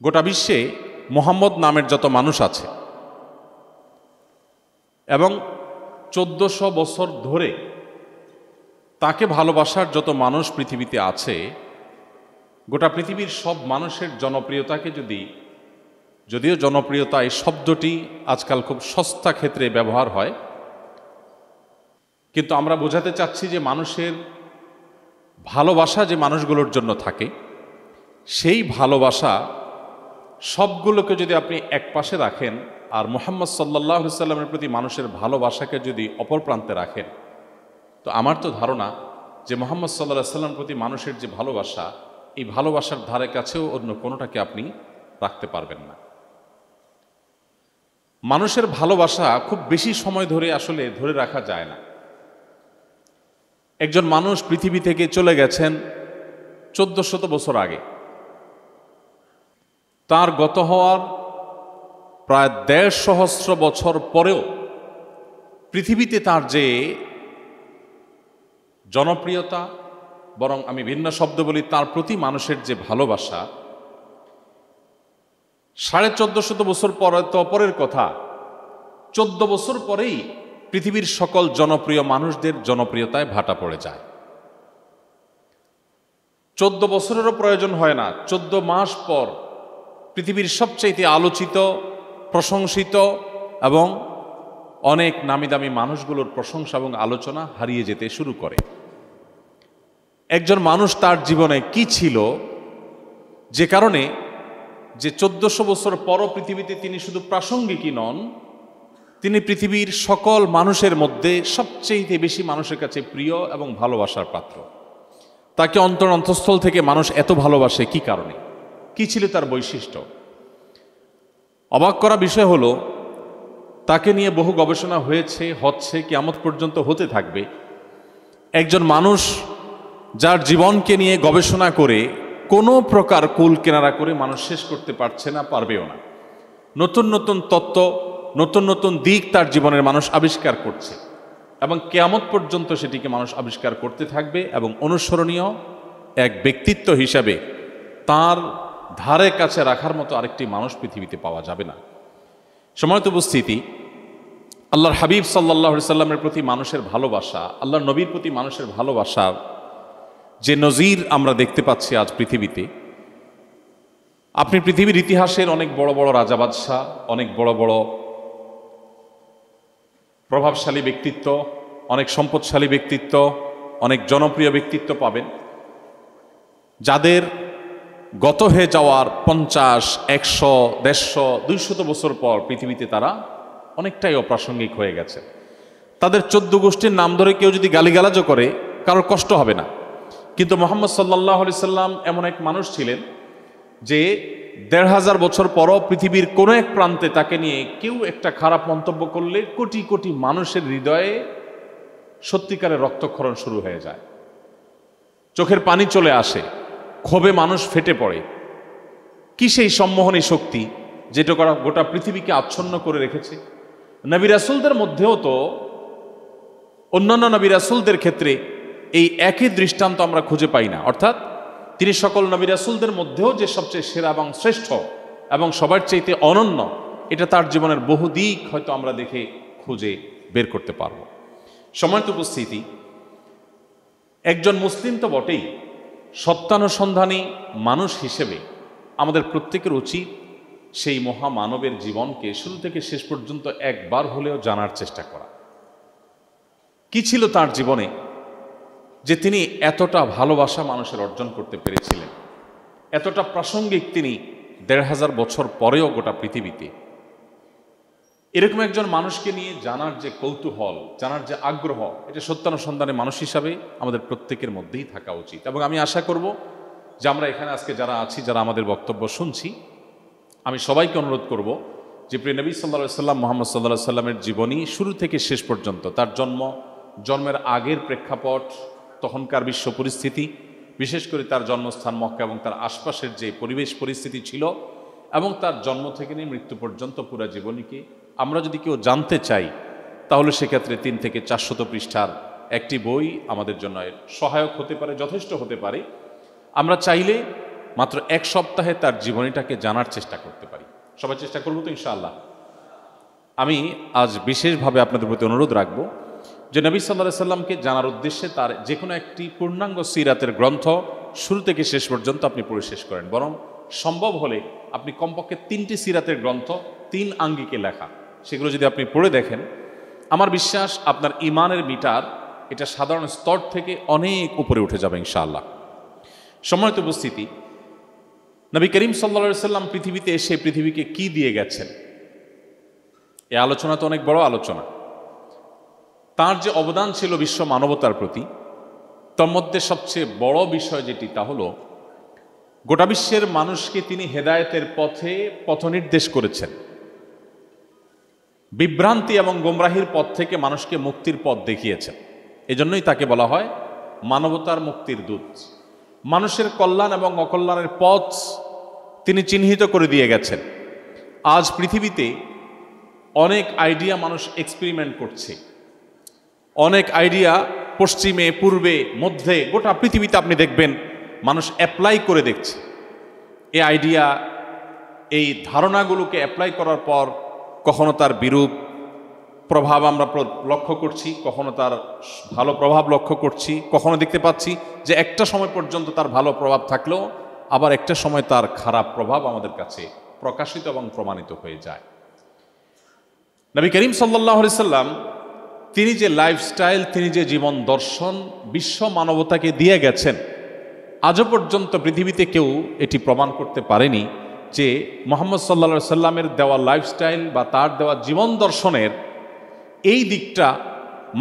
গোটা বিশ্বে মোহাম্মদ নামের যত মানুষ আছে এবং 1400 বছর ধরে তাকে ভালোবাসার যত মানুষ পৃথিবীতে আছে, গোটা পৃথিবীর সব মানুষের জনপ্রিয়তাকে যদিও জনপ্রিয়তা এই শব্দটি আজকাল খুব সস্তা ক্ষেত্রে ব্যবহার হয়, কিন্তু আমরা বোঝাতে চাচ্ছি যে মানুষের ভালোবাসা যে মানুষগুলোর জন্য থাকে, সেই ভালোবাসা সবগুলোকে যদি আপনি এক পাশে রাখেন আর মুহাম্মদ সাল্লাল্লাহু আলাইহি সাল্লামের প্রতি মানুষের ভালোবাসাকে যদি অপর প্রান্তে রাখেন, তো আমার তো ধারণা যে মুহাম্মদ সাল্লাল্লাহু আলাইহি সাল্লামের প্রতি মানুষের যে ভালোবাসা, এই ভালোবাসার ধারে কাছেও অন্য কোনোটাকে আপনি রাখতে পারবেন না। মানুষের ভালোবাসা খুব বেশি সময় ধরে আসলে ধরে রাখা যায় না। একজন মানুষ পৃথিবী থেকে চলে গেছেন 1400 বছর আগে, তার গত হওয়ার প্রায় 1.5 সহস্র বছর পরেও পৃথিবীতে তার যে জনপ্রিয়তা, বরং আমি ভিন্ন শব্দ বলি, তার প্রতি মানুষের যে ভালোবাসা, 1450 বছর পরের কথা, 14 বছর পরেই পৃথিবীর সকল জনপ্রিয় মানুষদের জনপ্রিয়তায় ভাটা পড়ে যায়। 14 বছরেরও প্রয়োজন হয় না, 14 মাস পর পৃথিবীর সবচেয়ে আলোচিত, প্রশংসিত এবং অনেক নামি দামি মানুষগুলোর প্রশংসা এবং আলোচনা হারিয়ে যেতে শুরু করে। একজন মানুষ তার জীবনে কি ছিল যে কারণে যে 1400 বছর পরও পৃথিবীতে তিনি শুধু প্রাসঙ্গিকই নন, তিনি পৃথিবীর সকল মানুষের মধ্যে সবচেয়ে বেশি মানুষের কাছে প্রিয় এবং ভালোবাসার পাত্র। তাকে অন্তঃস্থল থেকে মানুষ এত ভালোবাসে কি কারণে? কি ছিল তার বৈশিষ্ট্য? অবাক করা বিষয় হলো, তাকে নিয়ে বহু গবেষণা হয়েছে, হচ্ছে, কিয়ামত পর্যন্ত হতে থাকবে। একজন মানুষ যার জীবনকে নিয়ে গবেষণা করে কোনো প্রকার কুল কেনারা করে মানুষ শেষ করতে পারছে না, পারবেও না। নতুন নতুন তত্ত্ব, নতুন নতুন দিক তার জীবনের মানুষ আবিষ্কার করছে এবং কিয়ামত পর্যন্ত সেটিকে মানুষ আবিষ্কার করতে থাকবে এবং অনুসরণীয় এক ব্যক্তিত্ব হিসাবে তার ধারে কাছে রাখার মতো আরেকটি মানুষ পৃথিবীতে পাওয়া যাবে না। সময়ত উপস্থিতি, আল্লাহর হাবিব সাল্লাল্লাহু আলাইহি সাল্লামের প্রতি মানুষের ভালোবাসা, আল্লাহর নবীর প্রতি মানুষের ভালোবাসার যে নজির আমরা দেখতে পাচ্ছি আজ পৃথিবীতে, আপনি পৃথিবীর ইতিহাসের অনেক বড় বড় রাজা বাদশাহ, অনেক বড় বড় প্রভাবশালী ব্যক্তিত্ব, অনেক সম্পদশালী ব্যক্তিত্ব, অনেক জনপ্রিয় ব্যক্তিত্ব পাবেন, যাদের গত হয়ে যাওয়ার 50, 100, 150, 200 বছর পর পৃথিবীতে তারা অনেকটাই অপ্রাসঙ্গিক হয়ে গেছে। তাদের 14 গোষ্ঠীর নাম ধরে কেউ যদি গালিগালাজও করে, কারোর কষ্ট হবে না। কিন্তু মুহাম্মদ সাল্লাল্লাহু আলাইহি সাল্লাম এমন এক মানুষ ছিলেন যে 1500 বছর পরও পৃথিবীর কোনো এক প্রান্তে তাকে নিয়ে কেউ একটা খারাপ মন্তব্য করলে কোটি কোটি মানুষের হৃদয়ে সত্যিকারের রক্তক্ষরণ শুরু হয়ে যায়, চোখের পানি চলে আসে, ক্ষোভে মানুষ ফেটে পড়ে। কি সেই সম্মোহনী শক্তি যেটা গোটা পৃথিবীকে আচ্ছন্ন করে রেখেছে? নবী রাসূলদের মধ্যেও তো অন্যান্য নবী রাসূলদের ক্ষেত্রে এই একই দৃষ্টান্ত আমরা খুঁজে পাই না। অর্থাৎ তিনি সকল নবী রাসূলদের মধ্যেও যে সবচেয়ে সেরা এবং শ্রেষ্ঠ এবং সবার চাইতে অনন্য, এটা তার জীবনের বহু দিক হয়তো আমরা দেখে খুঁজে বের করতে পারব। সময়ত উপস্থিতি, একজন মুসলিম তো বটেই, সত্যানুসন্ধানী মানুষ হিসেবে আমাদের প্রত্যেকের উচিত সেই মহামানবের জীবনকে শুরু থেকে শেষ পর্যন্ত একবার হলেও জানার চেষ্টা করা। কি ছিল তার জীবনে যে তিনি এতটা ভালোবাসা মানুষের অর্জন করতে পেরেছিলেন, এতটা প্রাসঙ্গিক তিনি 1500 বছর পরেও গোটা পৃথিবীতে। এরকম একজন মানুষকে নিয়ে জানার যে কৌতূহল, জানার যে আগ্রহ, এটা সত্যানুসন্ধানে মানুষ হিসাবে আমাদের প্রত্যেকের মধ্যেই থাকা উচিত। এবং আমি আশা করব যে আমরা এখানে আজকে যারা আছি, যারা আমাদের বক্তব্য শুনছি, আমি সবাইকে অনুরোধ করব যে প্রিয় নবী সাল্লাল্লাহু আলাইহি সাল্লাম, মুহাম্মদ সাল্লাল্লাহু আলাইহি সাল্লামের জীবনী শুরু থেকে শেষ পর্যন্ত, তার জন্মের আগের প্রেক্ষাপট, তখনকার বিশ্ব পরিস্থিতি, বিশেষ করে তার জন্মস্থান মক্কা এবং তার আশপাশের যে পরিবেশ পরিস্থিতি ছিল, এবং তার জন্ম থেকে নিয়ে মৃত্যু পর্যন্ত পুরা জীবনীকে আমরা যদি কেউ জানতে চাই, তাহলে সেক্ষেত্রে 300 থেকে 400 পৃষ্ঠার একটি বই আমাদের জন্য সহায়ক হতে পারে, যথেষ্ট হতে পারে। আমরা চাইলে মাত্র এক সপ্তাহে তার জীবনীটাকে জানার চেষ্টা করতে পারি। সবাই চেষ্টা করবো তো ইনশাআল্লাহ। আমি আজ বিশেষভাবে আপনাদের প্রতি অনুরোধ রাখব যে নবী সাল্লাল্লাহু আলাইহি সাল্লামকে জানার উদ্দেশ্যে তার যে কোনো একটি পূর্ণাঙ্গ সিরাতের গ্রন্থ শুরু থেকে শেষ পর্যন্ত আপনি পড়ে শেষ করেন, বরং সম্ভব হলে আপনি কমপক্ষে 3টি সিরাতের গ্রন্থ 3 আঙ্গিকে লেখা সেগুলো যদি আপনি পড়ে দেখেন, আমার বিশ্বাস আপনার ইমানের মিটার এটা সাধারণ স্তর থেকে অনেক উপরে উঠে যাবে ইনশাআল্লাহ। সম্মানিত উপস্থিতি, নবী করিম সাল্লাল্লাহু আলাইহি সাল্লাম পৃথিবীতে এসে পৃথিবীকে কি দিয়ে গেছেন, এই আলোচনা তো অনেক বড় আলোচনা। তার যে অবদান ছিল বিশ্ব মানবতার প্রতি, তার মধ্যে সবচেয়ে বড় বিষয় যেটি তা হলো গোটা বিশ্বের মানুষকে তিনি হেদায়েতের পথে পথনির্দেশ করেছেন। বিভ্রান্তি এবং গোমরাহির পথ থেকে মানুষকে মুক্তির পথ দেখিয়েছেন। এজন্যই তাকে বলা হয় মানবতার মুক্তির দূত। মানুষের কল্যাণ এবং অকল্যাণের পথ তিনি চিহ্নিত করে দিয়ে গেছেন। আজ পৃথিবীতে অনেক আইডিয়া মানুষ এক্সপেরিমেন্ট করছে, অনেক আইডিয়া পশ্চিমে পূর্বে মধ্যে গোটা পৃথিবীতে আপনি দেখবেন মানুষ অ্যাপ্লাই করে দেখছে। এই আইডিয়া, এই ধারণাগুলোকে অ্যাপ্লাই করার পর কখনো তার বিরূপ প্রভাব আমরা লক্ষ্য করছি, কখনো তার ভালো প্রভাব লক্ষ্য করছি, কখনো দেখতে পাচ্ছি যে একটা সময় পর্যন্ত তার ভালো প্রভাব থাকলেও আবার একটা সময় তার খারাপ প্রভাব আমাদের কাছে প্রকাশিত এবং প্রমাণিত হয়ে যায়। নবী করিম সাল্লাল্লাহু আলাইহি সাল্লাম তিনি যে লাইফস্টাইল, তিনি যে জীবন দর্শন বিশ্ব মানবতাকে দিয়ে গেছেন, আজও পর্যন্ত পৃথিবীতে কেউ এটি প্রমাণ করতে পারেনি যে মুহাম্মদ সাল্লাল্লাহু আলাইহি সাল্লামের দেওয়া লাইফস্টাইল বা তার দেওয়া জীবন দর্শনের এই দিকটা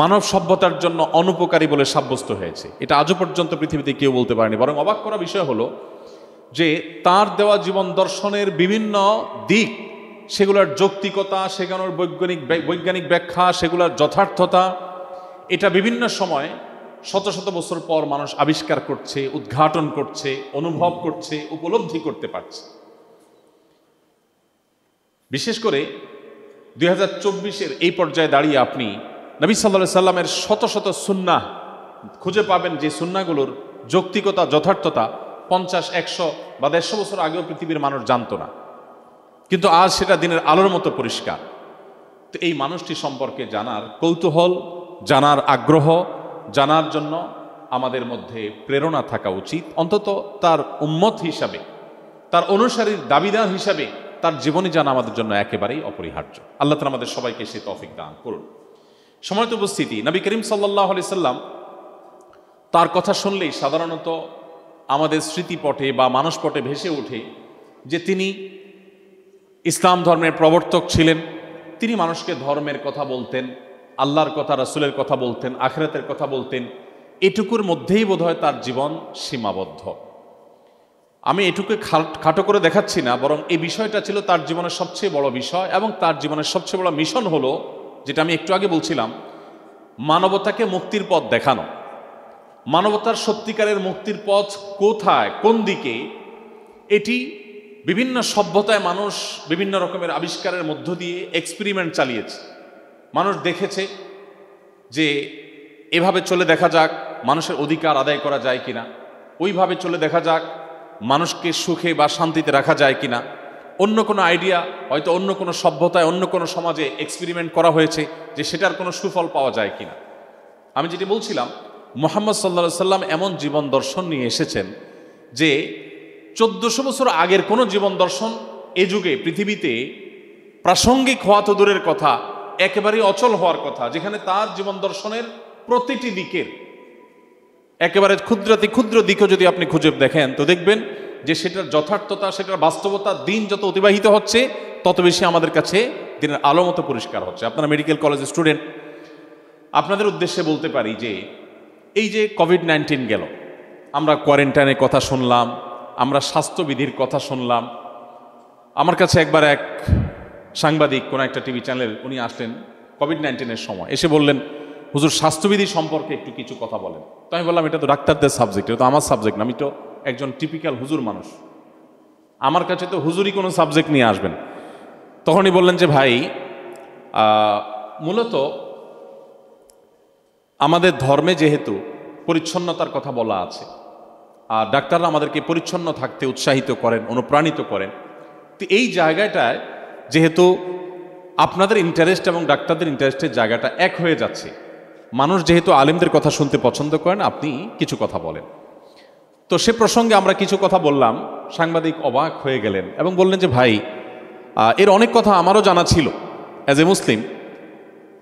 মানব সভ্যতার জন্য অনুপকারী বলে সাব্যস্ত হয়েছে। এটা আজও পর্যন্ত পৃথিবীতে কেউ বলতে পারেনি। বরং অবাক করা বিষয় হলো যে তার দেওয়া জীবন দর্শনের বিভিন্ন দিক, সেগুলোর যৌক্তিকতা, সেগুলোর বৈজ্ঞানিক ব্যাখ্যা, সেগুলোর যথার্থতা, এটা বিভিন্ন সময় শত শত বছর পর মানুষ আবিষ্কার করছে, উদ্ঘাটন করছে, অনুভব করছে, উপলব্ধি করতে পারছে। বিশেষ করে 2024-এর এই পর্যায়ে দাঁড়িয়ে আপনি নবী সাল্লাল্লাহু আলাইহি সাল্লামের শত শত সুন্নাহ খুঁজে পাবেন, যে সুন্নাহগুলোর যৌক্তিকতা, যথার্থতা 50, 100 বা 150 বছর আগেও পৃথিবীর মানুষ জানতো না, কিন্তু আজ সেটা দিনের আলোর মতো পরিষ্কার। তো এই মানুষটি সম্পর্কে জানার কৌতূহল, জানার আগ্রহ, জানার জন্য আমাদের মধ্যে প্রেরণা থাকা উচিত। অন্তত তার উম্মত হিসাবে, তার অনুসারীর দাবিদার হিসাবে তার জীবনী জানা আমাদের জন্য একেবারেই অপরিহার্য। আল্লাহ তাআলা আমাদের সবাইকে সে তৌফিক দান করুন। সম্মানিত উপস্থিতি, নবী করিম সাল্লাল্লাহু আলাইহি সাল্লাম তার কথা শুনলেই সাধারণত আমাদের স্মৃতিপটে বা মানসপটে ভেসে ওঠে যে তিনি ইসলাম ধর্মের প্রবর্তক ছিলেন। তিনি মানুষকে ধর্মের কথা বলতেন, আল্লাহর কথা, রাসূলের কথা বলতেন, আখিরাতের কথা বলতেন। এটুকুর মধ্যেই বোধহয় তার জীবন সীমাবদ্ধ। আমি এটুকু খাটো করে দেখাচ্ছি না, বরং এই বিষয়টা ছিল তার জীবনের সবচেয়ে বড় বিষয় এবং তার জীবনের সবচেয়ে বড় মিশন হলো, যেটা আমি একটু আগে বলছিলাম, মানবতাকে মুক্তির পথ দেখানো। মানবতার সত্যিকারের মুক্তির পথ কোথায়, কোন দিকে, এটি বিভিন্ন সভ্যতায় মানুষ বিভিন্ন রকমের আবিষ্কারের মধ্য দিয়ে এক্সপেরিমেন্ট চালিয়েছে। মানুষ দেখেছে যে এভাবে চলে দেখা যাক মানুষের অধিকার আদায় করা যায় কিনা, ওইভাবে চলে দেখা যাক মানুষকে সুখে বা শান্তিতে রাখা যায় কিনা। অন্য কোনো আইডিয়া হয়তো অন্য কোনো সভ্যতায়, অন্য কোনো সমাজে এক্সপেরিমেন্ট করা হয়েছে যে সেটার কোনো সুফল পাওয়া যায় কিনা। আমি যেটি বলছিলাম, মুহাম্মদ সাল্লাল্লাহু আলাইহি সাল্লাম এমন জীবন দর্শন নিয়ে এসেছেন যে 1400 বছর আগের কোনো জীবন দর্শন এ যুগে পৃথিবীতে প্রাসঙ্গিক হওয়া তো দূরের কথা, একেবারেই অচল হওয়ার কথা। যেখানে তার জীবন দর্শনের প্রতিটি দিকের একেবারে ক্ষুদ্রাতি ক্ষুদ্র দিকও যদি আপনি খুঁজে দেখেন তো দেখবেন যে সেটার যথার্থতা, সেটার বাস্তবতা দিন যত অতিবাহিত হচ্ছে তত বেশি আমাদের কাছে দিনের আলো মতো পরিষ্কার হচ্ছে। আপনারা মেডিকেল কলেজের স্টুডেন্ট, আপনাদের উদ্দেশ্যে বলতে পারি যে এই যে কোভিড-19 গেল, আমরা কোয়ারেন্টাইনের কথা শুনলাম, আমরা স্বাস্থ্যবিধির কথা শুনলাম। আমার কাছে একবার এক সাংবাদিক, কোনো একটা টিভি চ্যানেল, উনি আসলেন কোভিড-19-এর সময়, এসে বললেন, হুজুর স্বাস্থ্যবিধি সম্পর্কে একটু কিছু কথা বলেন। তো আমি বললাম, এটা তো ডাক্তারদের সাবজেক্ট, এটা তো আমার সাবজেক্ট না, আমি তো একজন টিপিক্যাল হুজুর মানুষ, আমার কাছে তো হুজুরই কোনো সাবজেক্ট নিয়ে আসবেন। তখনই বললেন যে ভাই, মূলত আমাদের ধর্মে যেহেতু পরিচ্ছন্নতার কথা বলা আছে, আর ডাক্তাররা আমাদেরকে পরিচ্ছন্ন থাকতে উৎসাহিত করেন, অনুপ্রাণিত করেন। তো এই জায়গাটায় যেহেতু আপনাদের ইন্টারেস্ট এবং ডাক্তারদের ইন্টারেস্টের জায়গাটা এক হয়ে যাচ্ছে, মানুষ যেহেতু আলেমদের কথা শুনতে পছন্দ করেন, আপনি কিছু কথা বলেন। তো সে প্রসঙ্গে আমরা কিছু কথা বললাম, সাংবাদিক অবাক হয়ে গেলেন এবং বললেন যে ভাই, এর অনেক কথা আমারও জানা ছিল অ্যাজ এ মুসলিম,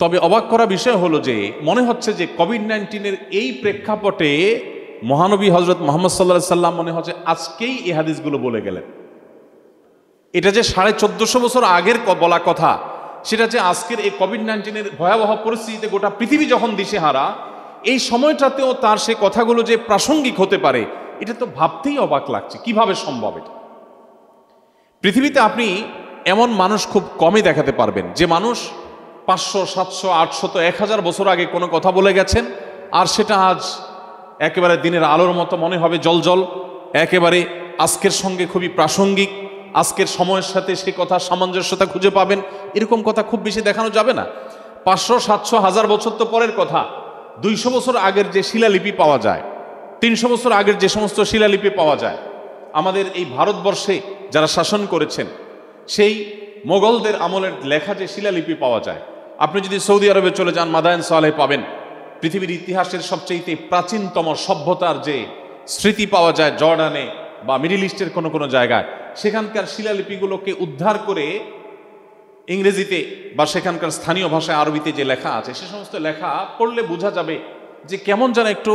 তবে অবাক করা বিষয় হলো যে মনে হচ্ছে যে কোভিড-19 এই প্রেক্ষাপটে মহানবী হজরত মুহাম্মদ সাল্লাল্লাহু আলাইহি সাল্লাম মনে হচ্ছে আজকেই এই হাদিসগুলো বলে গেলেন। এটা যে 1450 বছর আগের বলা কথা, সেটা যে আজকের এই কোভিড-19 ভয়াবহ পরিস্থিতিতে গোটা পৃথিবী যখন দিশেহারা, এই সময়টাতেও তার সে কথাগুলো যে প্রাসঙ্গিক হতে পারে, এটা তো ভাবতেই অবাক লাগছে। কিভাবে সম্ভব এটা? পৃথিবীতে আপনি এমন মানুষ খুব কমই দেখাতে পারবেন যে মানুষ 500, 700, 800, 1000 বছর আগে কোনো কথা বলে গেছেন, আর সেটা আজ একেবারে দিনের আলোর মতো মনে হবে, জলজল, একেবারে আজকের সঙ্গে খুবই প্রাসঙ্গিক, আজকের সময়ের সাথে সে কথা সামঞ্জস্যতা খুঁজে পাবেন। এরকম কথা খুব বেশি দেখানো যাবে না। 500, 700, 1000 বছর তো পরের কথা। 200 বছর আগের যে শিলালিপি পাওয়া যায়, 300 বছর আগের যে সমস্ত শিলালিপি পাওয়া যায়, আমাদের এই ভারতবর্ষে যারা শাসন করেছেন সেই মোগলদের আমলের লেখা যে শিলালিপি পাওয়া যায়, আপনি যদি সৌদি আরবে চলে যান, মাদায়েন সালেহ পাবেন। পৃথিবীর ইতিহাসের সবচেয়ে প্রাচীনতম সভ্যতার যে স্মৃতি পাওয়া যায় জর্ডানে বা মিডিল ইস্টের কোনো কোনো জায়গায়, সেখানকার শিলালিপিগুলোকে উদ্ধার করে ইংরেজিতে বা সেখানকার স্থানীয় ভাষায় আরবিতে যে লেখা আছে, সে সমস্ত লেখা পড়লে বোঝা যাবে যে কেমন যেন একটু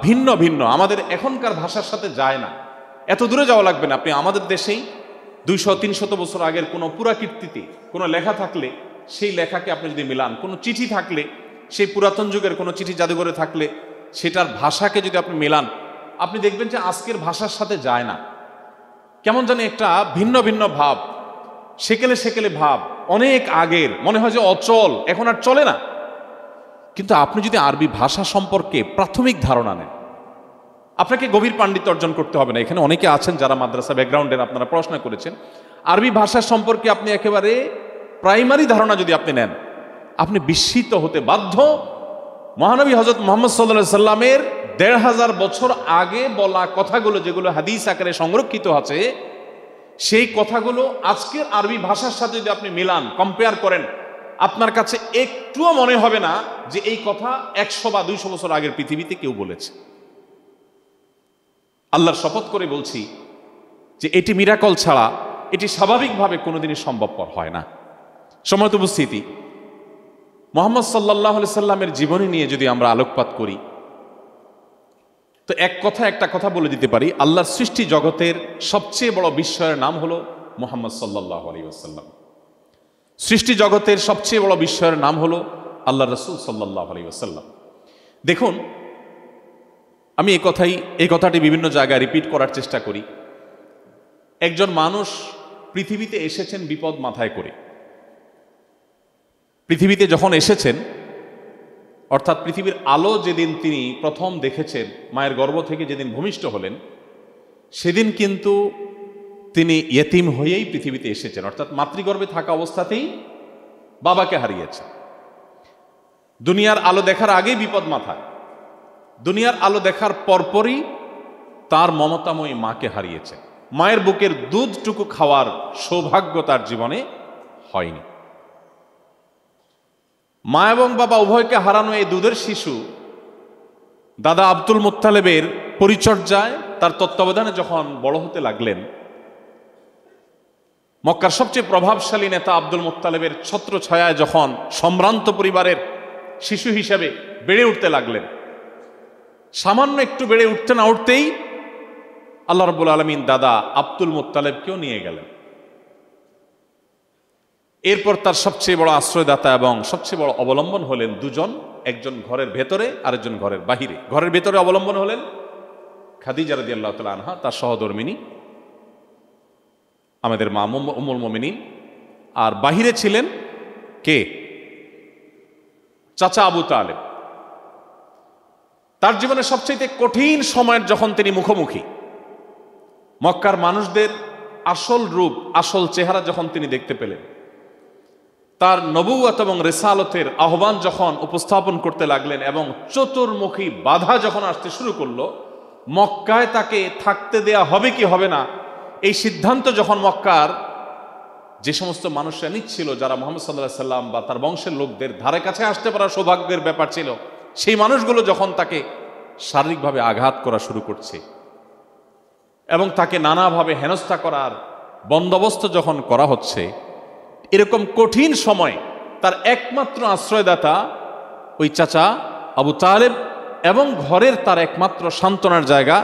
ভিন্ন ভিন্ন, আমাদের এখনকার ভাষার সাথে যায় না। এত দূরে যাওয়া লাগবে না, আপনি আমাদের দেশেই 200-300 বছর আগের কোনো পুরাকীর্তিতে কোনো লেখা থাকলে সেই লেখাকে আপনি যদি মিলান, কোনো চিঠি থাকলে সেই পুরাতন যুগের কোনো চিঠি জাদুঘরে থাকলে সেটার ভাষাকে যদি আপনি মেলান, আপনি দেখবেন যে আজকের ভাষার সাথে যায় না। কেমন জানি একটা ভিন্ন ভিন্ন ভাব, সেকেলে সেকেলে ভাব, অনেক আগের, মনে হয় যে অচল, এখন আর চলে না। কিন্তু আপনি যদি আরবি ভাষা সম্পর্কে প্রাথমিক ধারণা নেন, আপনাকে গভীর পাণ্ডিত্য অর্জন করতে হবে না। এখানে অনেকে আছেন যারা মাদ্রাসা ব্যাকগ্রাউন্ডের, আপনারা পড়াশোনা করেছেন। আরবি ভাষা সম্পর্কে আপনি একেবারে প্রাইমারি ধারণা যদি আপনি নেন, আপনি বিস্মিত হতে বাধ্য। মহানবী হযরত মুহাম্মদ সাল্লাল্লাহু আলাইহি সাল্লামের 1500 বছর আগে বলা কথাগুলো, যেগুলো হাদিস আকারে সংরক্ষিত আছে, সেই কথাগুলো আজকের আরবি ভাষার সাথে যদি আপনি মিলান, কম্পেয়ার করেন, আপনার কাছে একটুও মনে হবে না যে এই কথা 100 বা 200 বছর আগের পৃথিবীতে কেউ বলেছে। আল্লাহর শপথ করে বলছি যে এটি মিরাকল ছাড়া এটি স্বাভাবিকভাবে কোনোদিনই সম্ভবপর হয় না। সম্মানিত উপস্থিতি, মুহাম্মদ সাল্লাল্লাহু আলাইহি সাল্লামের জীবনী নিয়ে যদি আমরা আলোকপাত করি, তো একটা কথা বলে দিতে পারি, আল্লাহর সৃষ্টি জগতের সবচেয়ে বড় বিস্ময়ের নাম হলো মুহাম্মদ সাল্লাল্লাহু আলাইহি ওয়াসাল্লাম। সৃষ্টি জগতের সবচেয়ে বড় বিস্ময়ের নাম হলো আল্লাহর রাসূল সাল্লাল্লাহু আলাইহি ওয়াসাল্লাম। দেখুন, আমি এই কথাটি বিভিন্ন জায়গায় রিপিট করার চেষ্টা করি। একজন মানুষ পৃথিবীতে এসেছেন বিপদ মাথায় করে। পৃথিবীতে যখন এসেছেন, অর্থাৎ পৃথিবীর আলো যেদিন তিনি প্রথম দেখেছেন, মায়ের গর্ভ থেকে যেদিন ভূমিষ্ঠ হলেন, সেদিন কিন্তু তিনি ইয়েতিম হয়েই পৃথিবীতে এসেছেন। অর্থাৎ মাতৃগর্ভে থাকা অবস্থাতেই বাবাকে হারিয়েছেন। দুনিয়ার আলো দেখার আগেই বিপদ মাথায়, দুনিয়ার আলো দেখার পরপরই তার মমতাময়ী মাকে হারিয়েছে। মায়ের বুকের দুধটুকু খাওয়ার সৌভাগ্য তার জীবনে হয়নি। মা এবং বাবা উভয়কে হারানো এই দুধের শিশু দাদা আব্দুল মুত্তালিবের পরিচর্যায়, তার তত্ত্বাবধানে যখন বড় হতে লাগলেন, মক্কার সবচেয়ে প্রভাবশালী নেতা আব্দুল মুত্তালিবের ছত্র ছায়ায় যখন সম্ভ্রান্ত পরিবারের শিশু হিসেবে বেড়ে উঠতে লাগলেন, সামান্য একটু বেড়ে উঠতে না উঠতেই আল্লাহ রাব্বুল আলামিন দাদা আব্দুল মুত্তালিবকেও নিয়ে গেলেন। এরপর তার সবচেয়ে বড় আশ্রয়দাতা এবং সবচেয়ে বড় অবলম্বন হলেন দুজন, একজন ঘরের ভেতরে, আরেকজন ঘরের বাহিরে। ঘরের ভেতরে অবলম্বন হলেন খাদিজা রাদিয়াল্লাহু তাআলা আনহা, তার সহধর্মিণী, আমাদের মা উম্মুল মুমিনিন। আর বাহিরে ছিলেন কে? চাচা আবু তালেব। তার জীবনের সবচেয়ে কঠিন সময়ের যখন তিনি মুখোমুখি, মক্কার মানুষদের আসল রূপ, আসল চেহারা যখন তিনি দেখতে পেলেন, তার নবুয়ত এবং রিসালতের আহ্বান যখন উপস্থাপন করতে লাগলেন এবং চতুর্মুখী বাধা যখন আসতে শুরু করলো, মক্কায় তাকে থাকতে দেয়া হবে কি হবে না, এই সিদ্ধান্ত যখন মক্কার যে সমস্ত মানুষরা নিচ্ছিল, যারা মুহাম্মদ সাল্লাল্লাহু আলাইহি সাল্লাম বা তার বংশের লোকদের ধারে কাছে আসতে পারা সৌভাগ্যের ব্যাপার ছিল, সেই মানুষগুলো যখন তাকে শারীরিকভাবে আঘাত করা শুরু করছে এবং তাকে নানাভাবে হেনস্থা করার বন্দোবস্ত যখন করা হচ্ছে, এরকম কঠিন সময় তার একমাত্র আশ্রয়দাতা ওই চাচা আবু তালেব এবং ঘরের তার একমাত্র সান্ত্বনার জায়গা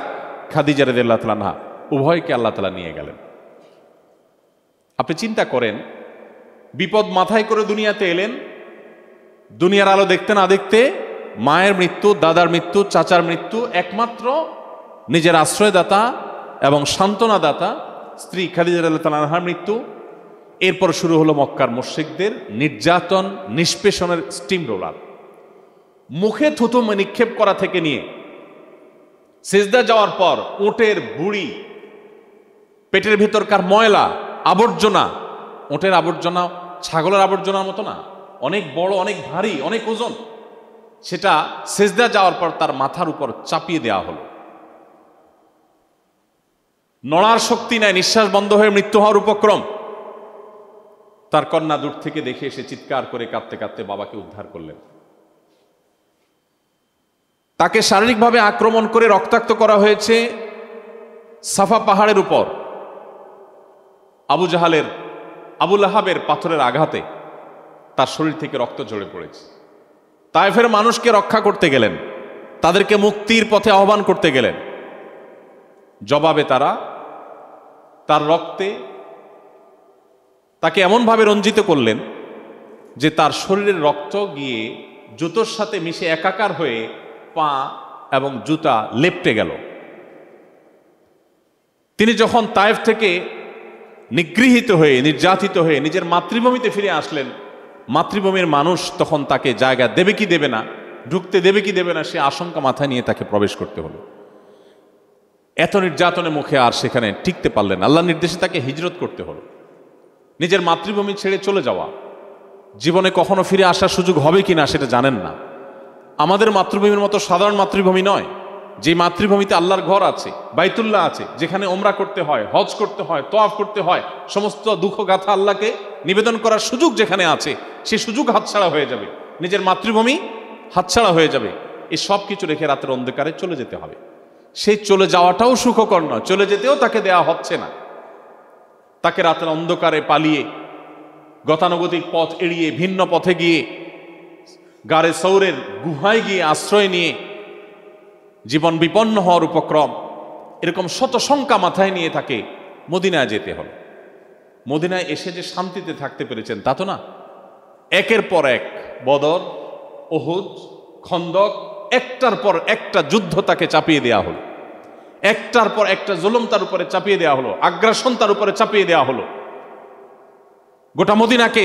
খাদিজা রাদিয়াল্লাহু তাআলা আনহা, উভয়কে আল্লাহ তাআলা নিয়ে গেলেন। আপনি চিন্তা করেন, বিপদ মাথায় করে দুনিয়াতে এলেন, দুনিয়ার আলো দেখতে না দেখতে মায়ের মৃত্যু, দাদার মৃত্যু, চাচার মৃত্যু, একমাত্র নিজের আশ্রয়দাতা এবং সান্ত্বনাদাতা স্ত্রী খাদিজা রাদিয়াল্লাহু তাআলা আনহার মৃত্যু। এরপর শুরু হলো মক্কার মুশরিকদের নির্যাতন, নিষ্পেষণের স্টিম রোলার। মুখে থুতু নিক্ষেপ করা থেকে নিয়ে সিজদা যাওয়ার পর উটের বুড়ি, পেটের ভেতরকার ময়লা আবর্জনা, উটের আবর্জনা ছাগলের আবর্জনার মতো না, অনেক বড়, অনেক ভারী, অনেক ওজন, সেটা সিজদা যাওয়ার পর তার মাথার উপর চাপিয়ে দেওয়া হলো। নড়ার শক্তি নাই, নিঃশ্বাস বন্ধ হয়ে মৃত্যু হওয়ার উপক্রম। তার কন্যা দূর থেকে দেখে এসে চিৎকার করে কাঁদতে কাঁদতে বাবাকে উদ্ধার করলেন। তাকে শারীরিকভাবে আক্রমণ করে রক্তাক্ত করা হয়েছে সাফা পাহাড়ের উপর। আবু জাহালের, আবু লাহাবের পাথরের আঘাতে তার শরীর থেকে রক্ত ঝরে পড়েছে। তায়েফের মানুষকে রক্ষা করতে গেলেন, তাদেরকে মুক্তির পথে আহ্বান করতে গেলেন। জবাবে তারা তার রক্তে তাকে এমনভাবে রঞ্জিত করলেন যে তার শরীরের রক্ত গিয়ে জুতোর সাথে মিশে একাকার হয়ে পা এবং জুতা লেপ্টে গেল। তিনি যখন তায়েফ থেকে নিগৃহীত হয়ে, নির্যাতিত হয়ে নিজের মাতৃভূমিতে ফিরে আসলেন, মাতৃভূমির মানুষ তখন তাকে জায়গা দেবে কি দেবে না, ঢুকতে দেবে কি দেবে না, সে আশঙ্কা মাথায় নিয়ে তাকে প্রবেশ করতে হলো। এত নির্যাতনের মুখে আর সেখানে টিকতে পারলেন, আল্লাহর নির্দেশে তাকে হিজরত করতে হলো। নিজের মাতৃভূমি ছেড়ে চলে যাওয়া, জীবনে কখনো ফিরে আসার সুযোগ হবে কিনা সেটা জানেন না। আমাদের মাতৃভূমির মতো সাধারণ মাতৃভূমি নয়, যে মাতৃভূমিতে আল্লাহর ঘর আছে, বাইতুল্লাহ আছে, যেখানে ওমরা করতে হয়, হজ করতে হয়, তওয়াফ করতে হয়, সমস্ত দুঃখ গাথা আল্লাহকে নিবেদন করার সুযোগ যেখানে আছে, সে সুযোগ হাতছাড়া হয়ে যাবে, নিজের মাতৃভূমি হাতছাড়া হয়ে যাবে। এই সব কিছু রেখে রাতের অন্ধকারে চলে যেতে হবে। সেই চলে যাওয়াটাও সুখকর নয়, চলে যেতেও তাকে দেয়া হচ্ছে না। তাকে রাতের অন্ধকারে পালিয়ে, গতানুগতিক পথ এড়িয়ে, ভিন্ন পথে গিয়ে, গারে সৌরের গুহায় গিয়ে আশ্রয় নিয়ে জীবন বিপন্ন হওয়ার উপক্রম, এরকম শত শঙ্কা মাথায় নিয়ে তাকে মদিনায় যেতে হলো। মদিনায় এসে যে শান্তিতে থাকতে পেরেছেন তা তো না। একের পর এক বদর, উহুদ, খন্দক, একটার পর একটা যুদ্ধ তাকে চাপিয়ে দেয়া হলো, একটার পর একটা জুলুম তার উপরে চাপিয়ে দেওয়া হলো, আগ্রাসন তার উপরে চাপিয়ে দেওয়া হলো। গোটা মদিনাকে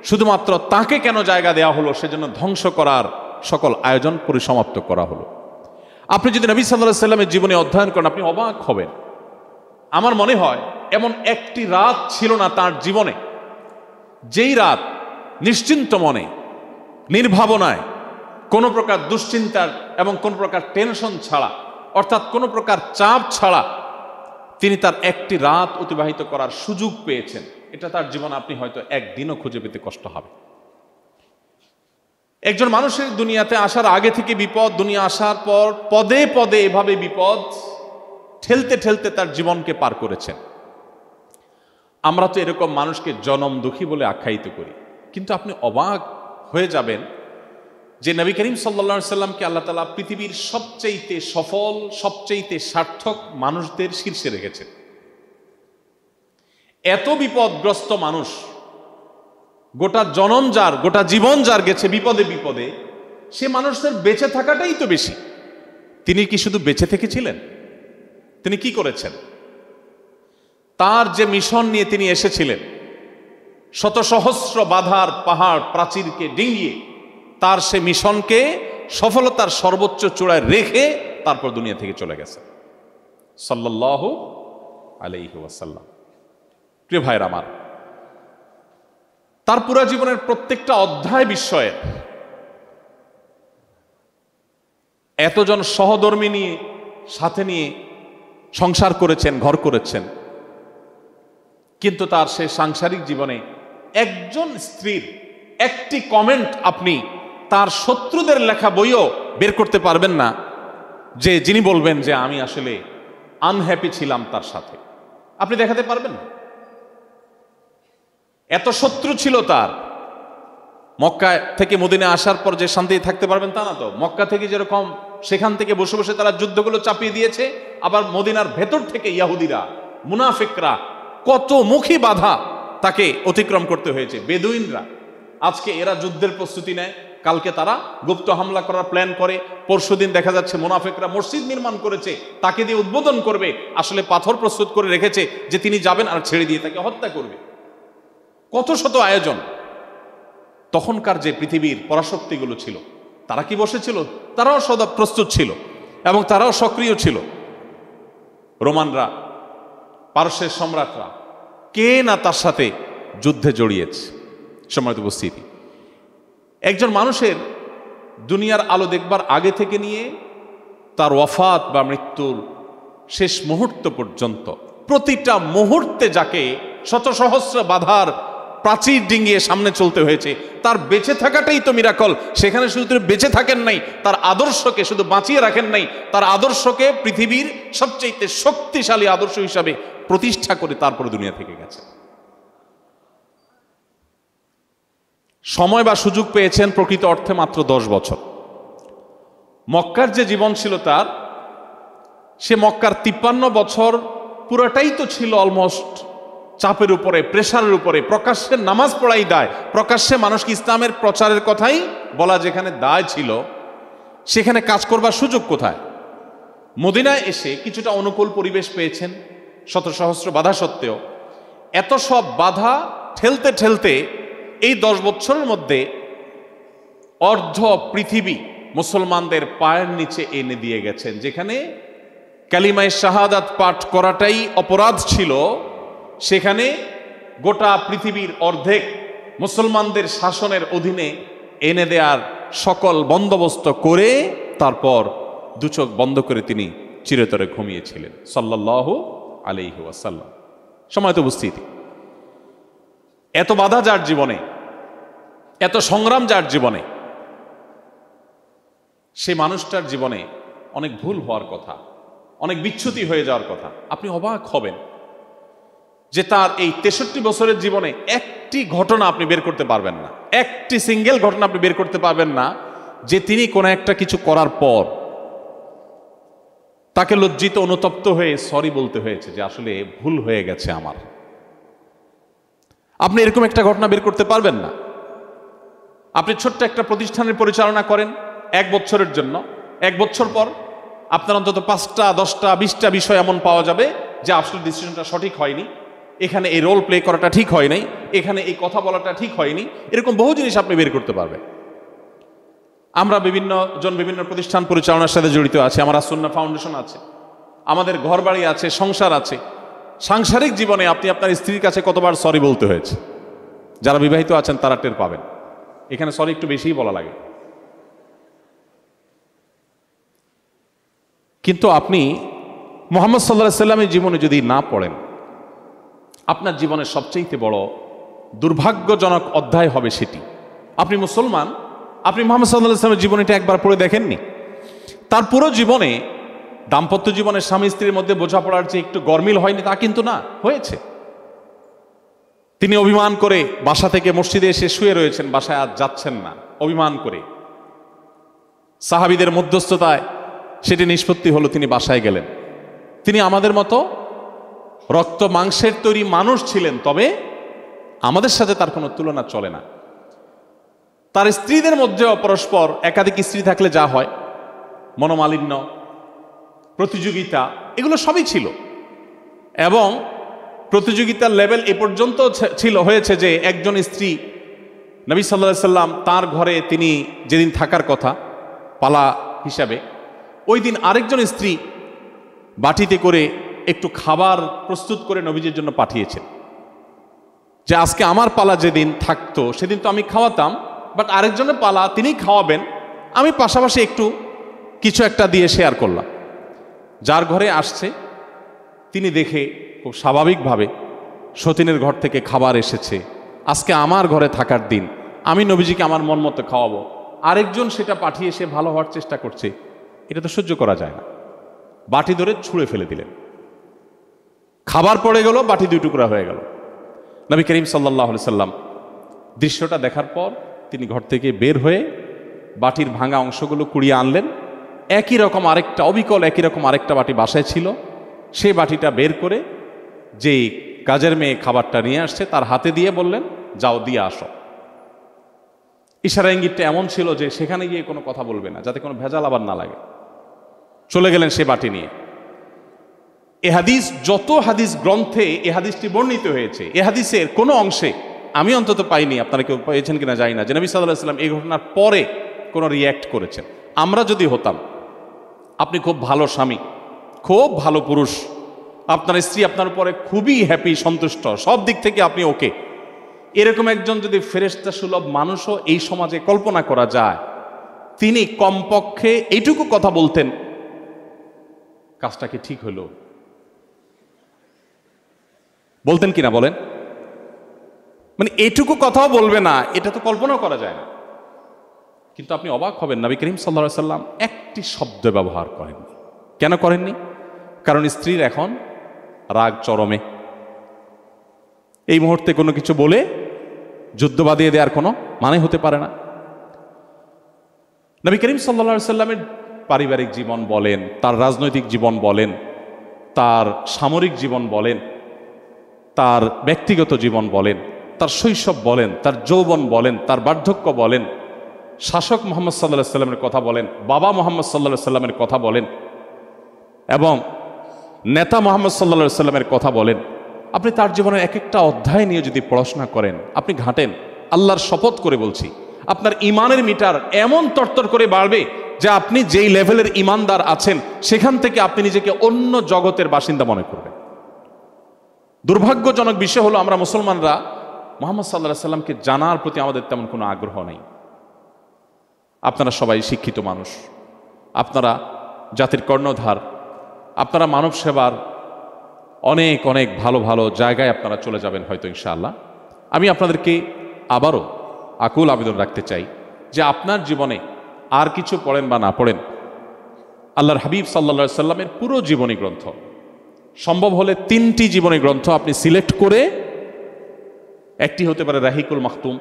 শুধুমাত্র তাকে কেন জায়গা দেওয়া হলো, সেজন্য ধ্বংস করার সকল আয়োজন পরিসমাপ্ত করা হলো। আপনি যদি নবী সাল্লাল্লাহু আলাইহি সাল্লামের জীবনে অধ্যয়ন করেন, আপনি অবাক হবেন। আমার মনে হয় এমন একটি রাত ছিল না তার জীবনে, যেই রাত নিশ্চিন্ত মনে, নির্ভাবনায়, কোনো প্রকার দুশ্চিন্তার এবং কোনো প্রকার টেনশন ছাড়া, অর্থাৎ কোনো প্রকার চাপ ছাড়া তিনি তার একটি রাত অতিবাহিত করার সুযোগ পেয়েছেন। এটা তার জীবন আপনি হয়তো একদিনও খুঁজে পেতে কষ্ট হবে। একজন মানুষের দুনিয়াতে আসার আগে থেকে বিপদ, দুনিয়া আসার পর পদে পদে এভাবে বিপদ ঠেলতে ঠেলতে তার জীবনকে পার করেছেন। আমরা তো এরকম মানুষকে জনম দুঃখী বলে আখ্যায়িত করি, কিন্তু আপনি অবাক হয়ে যাবেন যে নবী করিম সাল্লাল্লাহু আলাইহি সাল্লামকে আল্লাহ তাআলা পৃথিবীর সবচেয়ে সফল, সবচেয়ে সার্থক মানুষদের শীর্ষে রেখেছেন। এত বিপদগ্রস্ত মানুষ, গোটা জনম যার, গোটা জীবন যার গেছে বিপদে বিপদে, সে মানুষদের বেঁচে থাকাটাই তো বেশি। তিনি কি শুধু বেঁচে থেকেছিলেন? তিনি কি করেছেন? তার যে মিশন নিয়ে তিনি এসেছিলেন, শত সহস্র বাধার পাহাড় প্রাচীরকে ডিঙিয়ে তার সে মিশনকে সফলতার সর্বোচ্চ চূড়ায় রেখে তারপর দুনিয়া থেকে চলে গেছে সাল্লাল্লাহু আলাইহি ওয়াসাল্লাম। প্রিয় ভাইরা আমার, তার পুরা জীবনের প্রত্যেকটা অধ্যায় বিস্ময়ের। এতজন সহধর্মী নিয়ে সাথে নিয়ে সংসার করেছেন, ঘর করেছেন, কিন্তু তার সে সাংসারিক জীবনে একজন স্ত্রীর একটি কমেন্ট আপনি তার শত্রুদের লেখা বইও বের করতে পারবেন না যে যিনি বলবেন যে আমি আসলে আনহ্যাপি ছিলাম তার সাথে। আপনি দেখাতে পারবেন না। এত শত্রু ছিল তার। মক্কা থেকে মদিনায় আসার পর যে শান্তি থাকতে পারবেন তা না তো। মক্কা থেকে যেরকম সেখান থেকে বসে বসে তারা যুদ্ধগুলো চাপিয়ে দিয়েছে, আবার মদিনার ভেতর থেকে ইয়াহুদিরা, মুনাফিকরা কত মুখী বাধা তাকে অতিক্রম করতে হয়েছে। বেদুইনরা আজকে এরা যুদ্ধের প্রস্তুতি নেয়, কালকে তারা গুপ্ত হামলা করার প্ল্যান করে, পরশুদিন দেখা যাচ্ছে মুনাফিকরা মসজিদ নির্মাণ করেছে, তাকে দিয়ে উদ্বোধন করবে, আসলে পাথর প্রস্তুত করে রেখেছে যে তিনি যাবেন আর ছেড়ে দিয়ে তাকে হত্যা করবে। কত শত আয়োজন। তখনকার যে পৃথিবীর পরাশক্তিগুলো ছিল তারা কি বসেছিল? তারাও সদা প্রস্তুত ছিল এবং তারাও সক্রিয় ছিল। রোমানরা, পারস্যের সম্রাটরা, কে না তার সাথে যুদ্ধে জড়িয়েছে। সম্মানিত উপস্থিতি, একজন মানুষের দুনিয়ার আলো দেখবার আগে থেকে নিয়ে তার ওয়াফাত বা মৃত্যুর শেষ মুহূর্ত পর্যন্ত প্রতিটা মুহূর্তে যাকে শত সহস্র বাধার প্রাচীর ডিঙ্গিয়ে সামনে চলতে হয়েছে, তার বেঁচে থাকাটাই তো মিরাকল। সেখানে শুধু তিনি বেঁচে থাকেন নাই, তার আদর্শকে শুধু বাঁচিয়ে রাখেন নাই, তার আদর্শকে পৃথিবীর সবচেয়ে শক্তিশালী আদর্শ হিসাবে প্রতিষ্ঠা করে তারপরে দুনিয়া থেকে গেছে। সময় বা সুযোগ পেয়েছেন প্রকৃত অর্থে মাত্র 10 বছর। মক্কার যে জীবন ছিল তার, সে মক্কার 53 বছর পুরাটাই তো ছিল অলমোস্ট চাপের উপরে, প্রেসারের উপরে। প্রকাশ্যে নামাজ পড়াই দায়, প্রকাশ্যে মানুষকে ইসলামের প্রচারের কথাই বলা যেখানে দায় ছিল, সেখানে কাজ করবার সুযোগ কোথায়? মদিনায় এসে কিছুটা অনুকূল পরিবেশ পেয়েছেন শত সহস্র বাধা সত্ত্বেও। এত সব বাধা ঠেলতে ঠেলতে এই 10 বছরের মধ্যে অর্ধ পৃথিবী মুসলমানদের পায়ের নিচে এনে দিয়ে গেছেন। যেখানে কালিমায়ে শাহাদাত পাঠ করাটাই অপরাধ ছিল, সেখানে গোটা পৃথিবীর অর্ধেক মুসলমানদের শাসনের অধীনে এনে দেওয়ার সকল বন্দোবস্ত করে তারপর দু চোখ বন্ধ করে তিনি চিরতরে ঘুমিয়েছিলেন সাল্লাল্লাহু আলাইহি ওয়াসাল্লাম। সময়ত উপস্থিতি, এত বাধা যার জীবনে, এত সংগ্রাম যার জীবনে, সে মানুষটার জীবনে অনেক ভুল হওয়ার কথা, অনেক বিচ্যুতি হয়ে যাওয়ার কথা। আপনি অবাক হবেন যে তার এই 63 বছরের জীবনে একটি ঘটনা আপনি বের করতে পারবেন না, একটি সিঙ্গেল ঘটনা আপনি বের করতে পারবেন না যে তিনি কোনো একটা কিছু করার পর তাকে লজ্জিত অনুতপ্ত হয়ে সরি বলতে হয়েছে যে আসলে ভুল হয়ে গেছে আমার। আপনি এরকম একটা ঘটনা বের করতে পারবেন না। আপনি ছোট্ট একটা প্রতিষ্ঠানের পরিচালনা করেন 1 বছরের জন্য, 1 বছর পর আপনার অন্তত 5টা 10টা 20টা বিষয় এমন পাওয়া যাবে যে আসলে ডিসিশনটা সঠিক হয়নি, এখানে এই রোল প্লে করাটা ঠিক হয় নাই, এখানে এই কথা বলাটা ঠিক হয়নি। এরকম বহু জিনিস আপনি বের করতে পারবেন। আমরা বিভিন্ন প্রতিষ্ঠান পরিচালনার সাথে জড়িত আছি। আমার সুন্নাহ ফাউন্ডেশন আছে, আমাদের ঘর বাড়ি আছে, সংসার আছে। সাংসারিক জীবনে আপনি আপনার স্ত্রীর কাছে কতবার সরি বলতে হয়েছে? যারা বিবাহিত আছেন তারা টের পাবেন, এখানে সরি একটু বেশিই বলা লাগে। কিন্তু আপনি মুহাম্মদ সাল্লাল্লাহু আলাইহি সাল্লামের জীবনে যদি না পড়েন, আপনার জীবনের সবচেয়ে বড় দুর্ভাগ্যজনক অধ্যায় হবে সেটি। আপনি মুসলমান, আপনি মুহাম্মদ সাল্লাল্লাহু আলাইহি সাল্লামের জীবনীটা একবার পড়ে দেখেননি? তার পুরো জীবনে, দাম্পত্য জীবনে স্বামী স্ত্রীর মধ্যে বোঝাপড়ার যে একটু গরমিল হয়নি তা কিন্তু না, হয়েছে। তিনি অভিমান করে বাসা থেকে মসজিদে এসে শুয়ে রয়েছেন, বাসায় আজ যাচ্ছেন না, অভিমান করে। সাহাবীদের মধ্যস্থতায় সেটি নিষ্পত্তি হলো, তিনি বাসায় গেলেন। তিনি আমাদের মতো রক্ত মাংসের তৈরি মানুষ ছিলেন, তবে আমাদের সাথে তার কোনো তুলনা চলে না। তার স্ত্রীদের মধ্যেও পরস্পর একাধিক স্ত্রী থাকলে যা হয়, মনোমালিন্য, প্রতিযোগিতা, এগুলো সবই ছিল। এবং প্রতিযোগিতার লেভেল এ পর্যন্ত হয়েছে যে একজন স্ত্রী, নবী সাল্লাল্লাহু আলাইহি সাল্লাম তার ঘরে তিনি যেদিন থাকার কথা পালা হিসাবে, ওই দিন আরেকজন স্ত্রী বাটিতে করে একটু খাবার প্রস্তুত করে নবীজির জন্য পাঠিয়েছেন, যে আজকে আমার পালা যেদিন থাকতো সেদিন তো আমি খাওয়াতাম, বাট আরেকজনের পালা তিনি খাওয়াবেন, আমি পাশাপাশি একটু কিছু একটা দিয়ে শেয়ার করলাম। যার ঘরে আসছে তিনি দেখে খুব স্বাভাবিকভাবে সতীনের ঘর থেকে খাবার এসেছে, আজকে আমার ঘরে থাকার দিন, আমি নবীজিকে আমার মন মতো খাওয়াবো, আরেকজন সেটা পাঠিয়ে সে ভালো হওয়ার চেষ্টা করছে, এটা তো সহ্য করা যায় না। বাটি ধরে ছুঁড়ে ফেলে দিলেন, খাবার পড়ে গেল, বাটি 2 টুকরা হয়ে গেল। নবী করিম সাল্লাল্লাহু আলাইহি সাল্লাম দৃশ্যটা দেখার পর তিনি ঘর থেকে বের হয়ে বাটির ভাঙা অংশগুলো কুড়িয়ে আনলেন। একই রকম আরেকটা অবিকল একই রকম আরেকটা বাটি বাসায় ছিল, সেই বাটিটা বের করে যেই কাজের মেয়ে খাবারটা নিয়ে আসছে তার হাতে দিয়ে বললেন, যাও দিয়ে আসো। ইশারা ইঙ্গিতটা এমন ছিল যে সেখানে গিয়ে কোনো কথা বলবে না, যাতে কোনো ভেজাল আবার না লাগে। চলে গেলেন সে বাটি নিয়ে। এ হাদিস, যত হাদিস গ্রন্থে এ হাদিসটি বর্ণিত হয়েছে, এ হাদিসের কোনো অংশে আমি অন্তত পাইনি, আপনারা কেউ পেয়েছেন কিনা জানি না, যে নবী সাল্লাল্লাহু আলাইহি ওয়াসাল্লাম এই ঘটনার পরে কোনো রিয়্যাক্ট করেছেন। আমরা যদি হতাম, আপনি খুব ভালো স্বামী, খুব ভালো পুরুষ, আপনার স্ত্রী আপনার উপরে খুবই হ্যাপি, সন্তুষ্ট, সব দিক থেকে আপনি ওকে, এরকম একজন যদি ফেরেশতা সুলভ মানুষও এই সমাজে কল্পনা করা যায়, তিনি কমপক্ষে এইটুকু কথা বলতেন, কাজটা কি ঠিক হলো? বলতেন কিনা বলেন? মানে এইটুকু কথাও বলবে না, এটা তো কল্পনাও করা যায় না। কিন্তু আপনি অবাক হবেন, নবী করিম সাল্লাল্লাহু আলাইহি সাল্লাম একটি শব্দ ব্যবহার করেননি। কেন করেননি? কারণ স্ত্রীর এখন রাগ চরমে, এই মুহূর্তে কোনো কিছু বলে যুদ্ধ বাঁধিয়ে দেওয়ার কোনো মানে হতে পারে না। নবী করিম সাল্লাল্লাহু আলাইহি সাল্লামের পারিবারিক জীবন বলেন, তার রাজনৈতিক জীবন বলেন, তার সামরিক জীবন বলেন, তার ব্যক্তিগত জীবন বলেন, তার শৈশব বলেন, তার যৌবন বলেন, তার বার্ধক্য বলেন, শাসক মুহাম্মদ সাল্লাল্লাহু আলাইহি সাল্লামের কথা বলেন, বাবা মুহাম্মদ সাল্লাল্লাহু আলাইহি সাল্লামের কথা বলেন, এবং নেতা মুহাম্মদ সাল্লাল্লাহু আলাইহি সাল্লামের কথা বলেন, আপনি তার জীবনের এক একটা অধ্যায় নিয়ে যদি পড়াশোনা করেন, আপনি ঘাটেন, আল্লাহর শপথ করে বলছি, আপনার ইমানের মিটার এমন তরতর করে বাড়বে যে আপনি যেই লেভেলের ইমানদার আছেন সেখান থেকে আপনি নিজেকে অন্য জগতের বাসিন্দা মনে করবেন। দুর্ভাগ্যজনক বিষয় হলো, আমরা মুসলমানরা মুহাম্মদ সাল্লাল্লাহু আলাইহি সাল্লামকে জানার প্রতি আমাদের তেমন কোনো আগ্রহ নেই। আপনারা সবাই শিক্ষিত মানুষ, আপনারা জাতির কর্ণধার, আপনারা মানব সেবার অনেক অনেক ভালো ভালো জায়গায় আপনারা চলে যাবেন হয়তো ইনশাআল্লাহ। আমি আপনাদেরকে আবারও আকুল আবেদন রাখতে চাই যে আপনার জীবনে আর কিছু পড়েন বা না পড়েন, আল্লাহর হাবিব সাল্লাল্লাহু আলাইহি সাল্লামের পুরো জীবনী গ্রন্থ, সম্ভব হলে 3টি জীবনী গ্রন্থ আপনি সিলেক্ট করে, একটি হতে পারে রাহিকুল মাখতুম,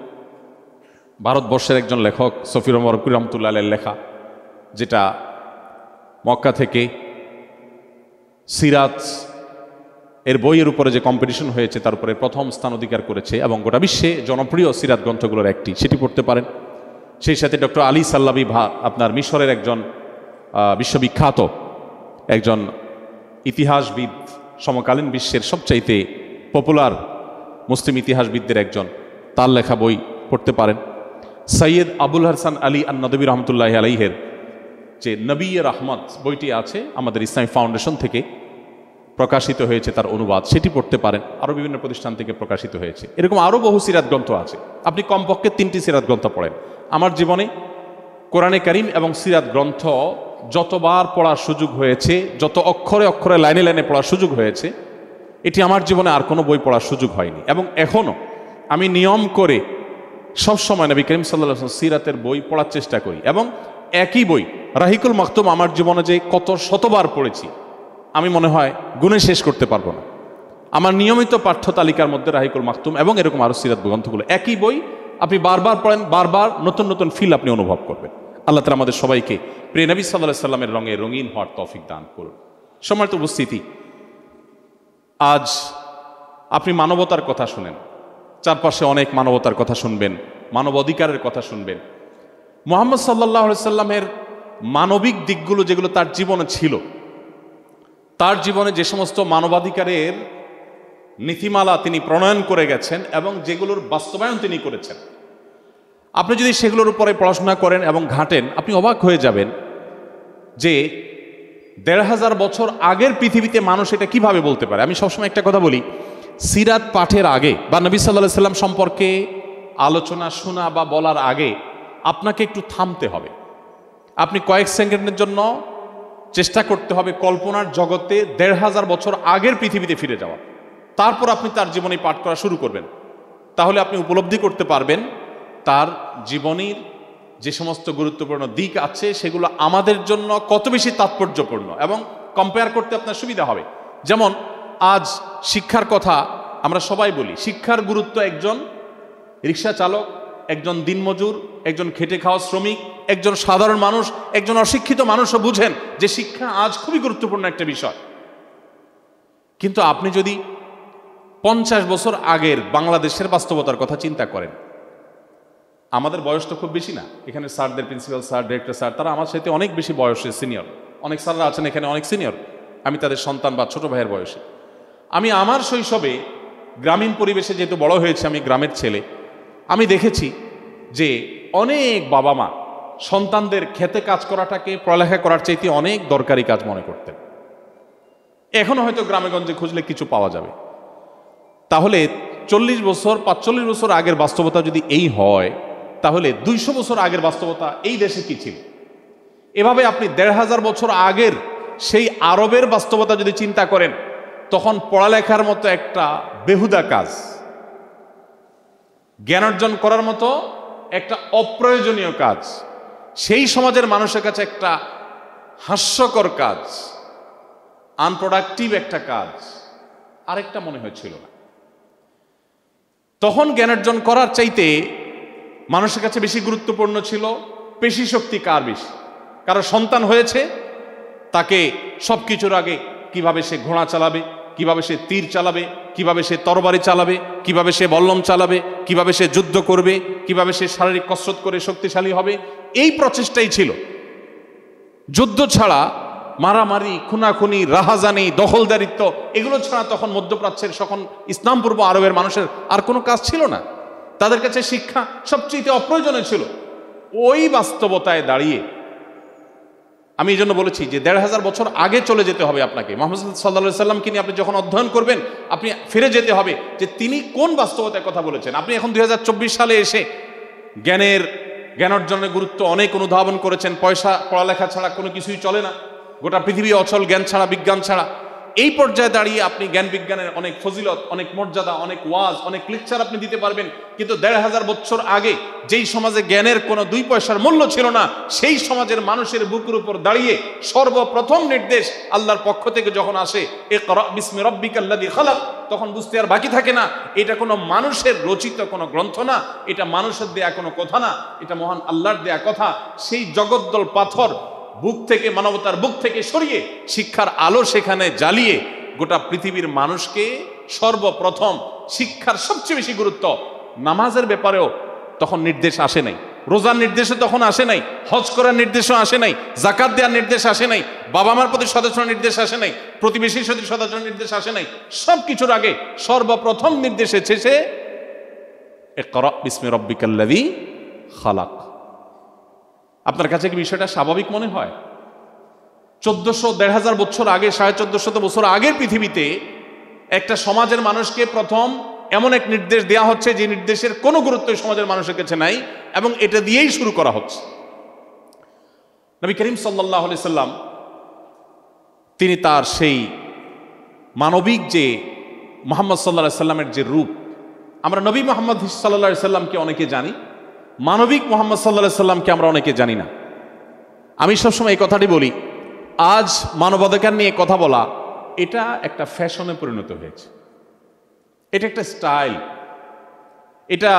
ভারতবর্ষের একজন লেখক সফির ওমর রহমতুল্লাহ আলাইহির লেখা, যেটা মক্কা থেকে সিরাত এর বইয়ের উপরে যে কম্পিটিশন হয়েছে তার উপরে প্রথম স্থান অধিকার করেছে এবং গোটা বিশ্বে জনপ্রিয় সিরাত গ্রন্থগুলোর একটি, সেটি পড়তে পারেন। সেই সাথে ডক্টর আলী সাল্লাবি, আপনার মিশরের একজন বিশ্ববিখ্যাত একজন ইতিহাসবিদ, সমকালীন বিশ্বের সবচাইতে পপুলার মুসলিম ইতিহাসবিদদের একজন, তার লেখা বই পড়তে পারেন। সৈয়দ আবুল হাসান আলী আন-নদভী রহমতুল্লাহ আলাইহের যে নবী-এ রহমত বইটি আছে, আমাদের ইসলামী ফাউন্ডেশন থেকে প্রকাশিত হয়েছে, তার অনুবাদ, সেটি পড়তে পারেন। আরও বিভিন্ন প্রতিষ্ঠান থেকে প্রকাশিত হয়েছে। এরকম আরও বহু সিরাত গ্রন্থ আছে, আপনি কমপক্ষে 3টি সিরাত গ্রন্থ পড়েন। আমার জীবনে কোরআনে কারীম এবং সিরাত গ্রন্থ যতবার পড়ার সুযোগ হয়েছে, যত অক্ষরে অক্ষরে লাইনে লাইনে পড়ার সুযোগ হয়েছে, এটি আমার জীবনে আর কোনো বই পড়ার সুযোগ হয়নি। এবং এখনও আমি নিয়ম করে সবসময় নবী করিম সাল্লাল্লাহু আলাইহি ওয়াসাল্লাম সিরাতের বই পড়ার চেষ্টা করি। এবং একই বই রাহিকুল মাখতুম আমার জীবনে যে কত শতবার পড়েছি আমি মনে হয় গুণে শেষ করতে পারবো না। আমার নিয়মিত পাঠ্য তালিকার মধ্যে রাহিকুল মাখতুম এবং এরকম আরও সিরাত গ্রন্থগুলো, একই বই আপনি বারবার পড়েন, বারবার নতুন নতুন ফিল আপনি অনুভব করবেন। আল্লাহ তাআলা আমাদের সবাইকে প্রিয় নবী সাল্লাল্লাহু আলাইহি সাল্লামের রঙে রঙিন হওয়ার তৌফিক দান করুন। সম্মানিত উপস্থিতি, আজ আপনি মানবতার কথা শুনেন, চারপাশে অনেক মানবতার কথা শুনবেন, মানব অধিকারের কথা শুনবেন। মুহাম্মদ সাল্লাল্লাহু আলাইহি সাল্লামের মানবিক দিকগুলো যেগুলো তার জীবনে ছিল, তার জীবনে যে সমস্ত মানবাধিকারের নীতিমালা তিনি প্রণয়ন করে গেছেন এবং যেগুলোর বাস্তবায়ন তিনি করেছেন, আপনি যদি সেগুলোর উপরে পড়াশোনা করেন এবং ঘাঁটেন, আপনি অবাক হয়ে যাবেন যে ১৫০০ বছর আগের পৃথিবীতে মানুষ এটা কিভাবে বলতে পারে। আমি সবসময় একটা কথা বলি, সিরাত পাঠের আগে বা নবী সাল্লাল্লাহু আলাইহি সাল্লাম সম্পর্কে আলোচনা শোনা বা বলার আগে আপনাকে একটু থামতে হবে। আপনি কয়েক সেকেন্ডের জন্য চেষ্টা করতে হবে কল্পনার জগতে ১৫০০ বছর আগের পৃথিবীতে ফিরে যাওয়া। তারপর আপনি তার জীবনী পাঠ করা শুরু করবেন, তাহলে আপনি উপলব্ধি করতে পারবেন তার জীবনীর যে সমস্ত গুরুত্বপূর্ণ দিক আছে সেগুলো আমাদের জন্য কত বেশি তাৎপর্যপূর্ণ, এবং কম্পেয়ার করতে আপনার সুবিধা হবে। যেমন আজ শিক্ষার কথা আমরা সবাই বলি, শিক্ষার গুরুত্ব একজন রিক্সা চালক, একজন দিনমজুর, একজন খেটে খাওয়া শ্রমিক, একজন সাধারণ মানুষ, একজন অশিক্ষিত মানুষও বুঝেন যে শিক্ষা আজ খুবই গুরুত্বপূর্ণ একটা বিষয়। কিন্তু আপনি যদি 50 বছর আগের বাংলাদেশের বাস্তবতার কথা চিন্তা করেন, আমাদের বয়স তো খুব বেশি না, এখানে স্যারদের, প্রিন্সিপাল স্যার, ডিরেক্টর স্যার, তারা আমার সাথে অনেক বেশি বয়সে সিনিয়র, অনেক স্যাররা আছেন এখানে অনেক সিনিয়র, আমি তাদের সন্তান বা ছোট ভাইয়ের বয়সে। আমি আমার শৈশবে গ্রামীণ পরিবেশে যেহেতু বড় হয়েছে, আমি গ্রামের ছেলে, আমি দেখেছি যে অনেক বাবা মা সন্তানদের খেতে কাজ করাটাকে পড়ালেখা করার চাইতে অনেক দরকারি কাজ মনে করতেন। এখনো হয়তো গ্রামেগঞ্জে খুঁজলে কিছু পাওয়া যাবে। তাহলে 40 বছর 45 বছর আগের বাস্তবতা যদি এই হয়, তাহলে 200 বছর আগের বাস্তবতা এই দেশে কি ছিল? এভাবে আপনি 1500 বছর আগের সেই আরবের বাস্তবতা যদি চিন্তা করেন, তখন পড়ালেখার মতো একটা বেহুদা কাজ, জ্ঞান অর্জন করার মতো একটা অপ্রয়োজনীয় কাজ, সেই সমাজের মানুষের কাছে একটা হাস্যকর কাজ, আনপ্রোডাক্টিভ একটা কাজ আরেকটা মনে হয়েছিল না। তখন জ্ঞান অর্জন করার চাইতে মানুষের কাছে বেশি গুরুত্বপূর্ণ ছিল পেশি শক্তি কার বেশি। কারো সন্তান হয়েছে, তাকে সব কিছুর আগে কিভাবে সে ঘোড়া চালাবে, কিভাবে সে তীর চালাবে, কিভাবে সে তরবারি চালাবে, কিভাবে সে বল্লম চালাবে, কিভাবে সে যুদ্ধ করবে, কিভাবে সে শারীরিক কসরত করে শক্তিশালী হবে, এই প্রচেষ্টাই ছিল। যুদ্ধ ছাড়া মারামারি, খুনাখুনি, রাহাজানি, দখলদারিত্ব, এগুলো ছাড়া তখন মধ্যপ্রাচ্যের সকল ইসলাম পূর্ব আরবের মানুষের আর কোনো কাজ ছিল না। তাদের কাছে শিক্ষা সবচেয়ে অপ্রয়োজনীয় ছিল। ওই বাস্তবতায় দাঁড়িয়ে আমি এই জন্য বলেছি যে 1500 বছর আগে চলে যেতে হবে আপনাকে। মুহাম্মদ সাল্লাল্লাহু আলাইহি সাল্লামকে নিয়ে আপনি যখন অধ্যয়ন করবেন, আপনি ফিরে যেতে হবে যে তিনি কোন বাস্তবতায় কথা বলেছেন। আপনি এখন 2024 সালে এসে জ্ঞান অর্জনের গুরুত্ব অনেক অনুধাবন করেছেন। পয়সা, পড়ালেখা ছাড়া কোনো কিছুই চলে না, গোটা পৃথিবী অচল জ্ঞান ছাড়া, বিজ্ঞান ছাড়া। এই পর্যায়ে দাঁড়িয়ে আপনি জ্ঞান বিজ্ঞানের অনেক ফজিলত, অনেক মর্যাদা, অনেক ওয়াজ, অনেক লেকচার আপনি দিতে পারবেন। কিন্তু 1500 বছর আগে যেই সমাজে জ্ঞানের কোনো 2 পয়সার মূল্য ছিল না, সেই সমাজের মানুষের বুকের উপর দাঁড়িয়ে সর্বপ্রথম নির্দেশ আল্লাহর পক্ষ থেকে যখন আসে, ইকরা বিসমি রাব্বিকাল্লাযী খালাক, তখন বুঝতে আর বাকি থাকে না এটা কোনো মানুষের রচিত কোনো গ্রন্থ না, এটা মানুষের দেয়া কোনো কথা না, এটা মহান আল্লাহর দেয়া কথা। সেই জগদ্দল পাথর বুক থেকে, মানবতার বুক থেকে সরিয়ে শিক্ষার আলো সেখানে জ্বালিয়ে গোটা পৃথিবীর মানুষকে সর্বপ্রথম শিক্ষার সবচেয়ে বেশি গুরুত্ব। নামাজের ব্যাপারেও তখন নির্দেশ আসে নাই, রোজার নির্দেশও তখন আসে নাই, হজ করার নির্দেশও আসে নাই, যাকাত দেওয়ার নির্দেশ আসে নাই, বাবা মার প্রতি সদাচরণের নির্দেশ আসে নাই, প্রতিবেশীর সাথে সদাচরণের নির্দেশ আসে নাই। সব কিছুর আগে সর্বপ্রথম নির্দেশ এসেছে ইকরা বিসমি রাব্বিকাল্লাযী খালাক। আপনার কাছে কি বিষয়টা স্বাভাবিক মনে হয়? 1400-1500 বছর আগে, 1450 বছর আগের পৃথিবীতে একটা সমাজের মানুষকে প্রথম এমন এক নির্দেশ দেওয়া হচ্ছে যে নির্দেশের কোনো গুরুত্ব সমাজের মানুষের কাছে নাই, এবং এটা দিয়েই শুরু করা হচ্ছে। নবী করিম সাল্লাল্লাহু আলাইহি সাল্লাম তিনি তার সেই মানবিক যে মুহাম্মদ সাল্লাল্লাহু আলাইহি সাল্লামের যে রূপ, আমরা নবী মুহাম্মদ সাল্লাল্লাহু আলাইহি সাল্লামকে অনেকে জানি, মানবিক মুহাম্মদ সাল্লাল্লাহু আলাইহি সাল্লামকে আমরা অনেকে জানি না। আমি সবসময় এই কথাটি বলি, আজ মানবাধিকার নিয়ে কথা বলা এটা একটা ফ্যাশনে পরিণত হয়েছে, এটা একটা স্টাইল, এটা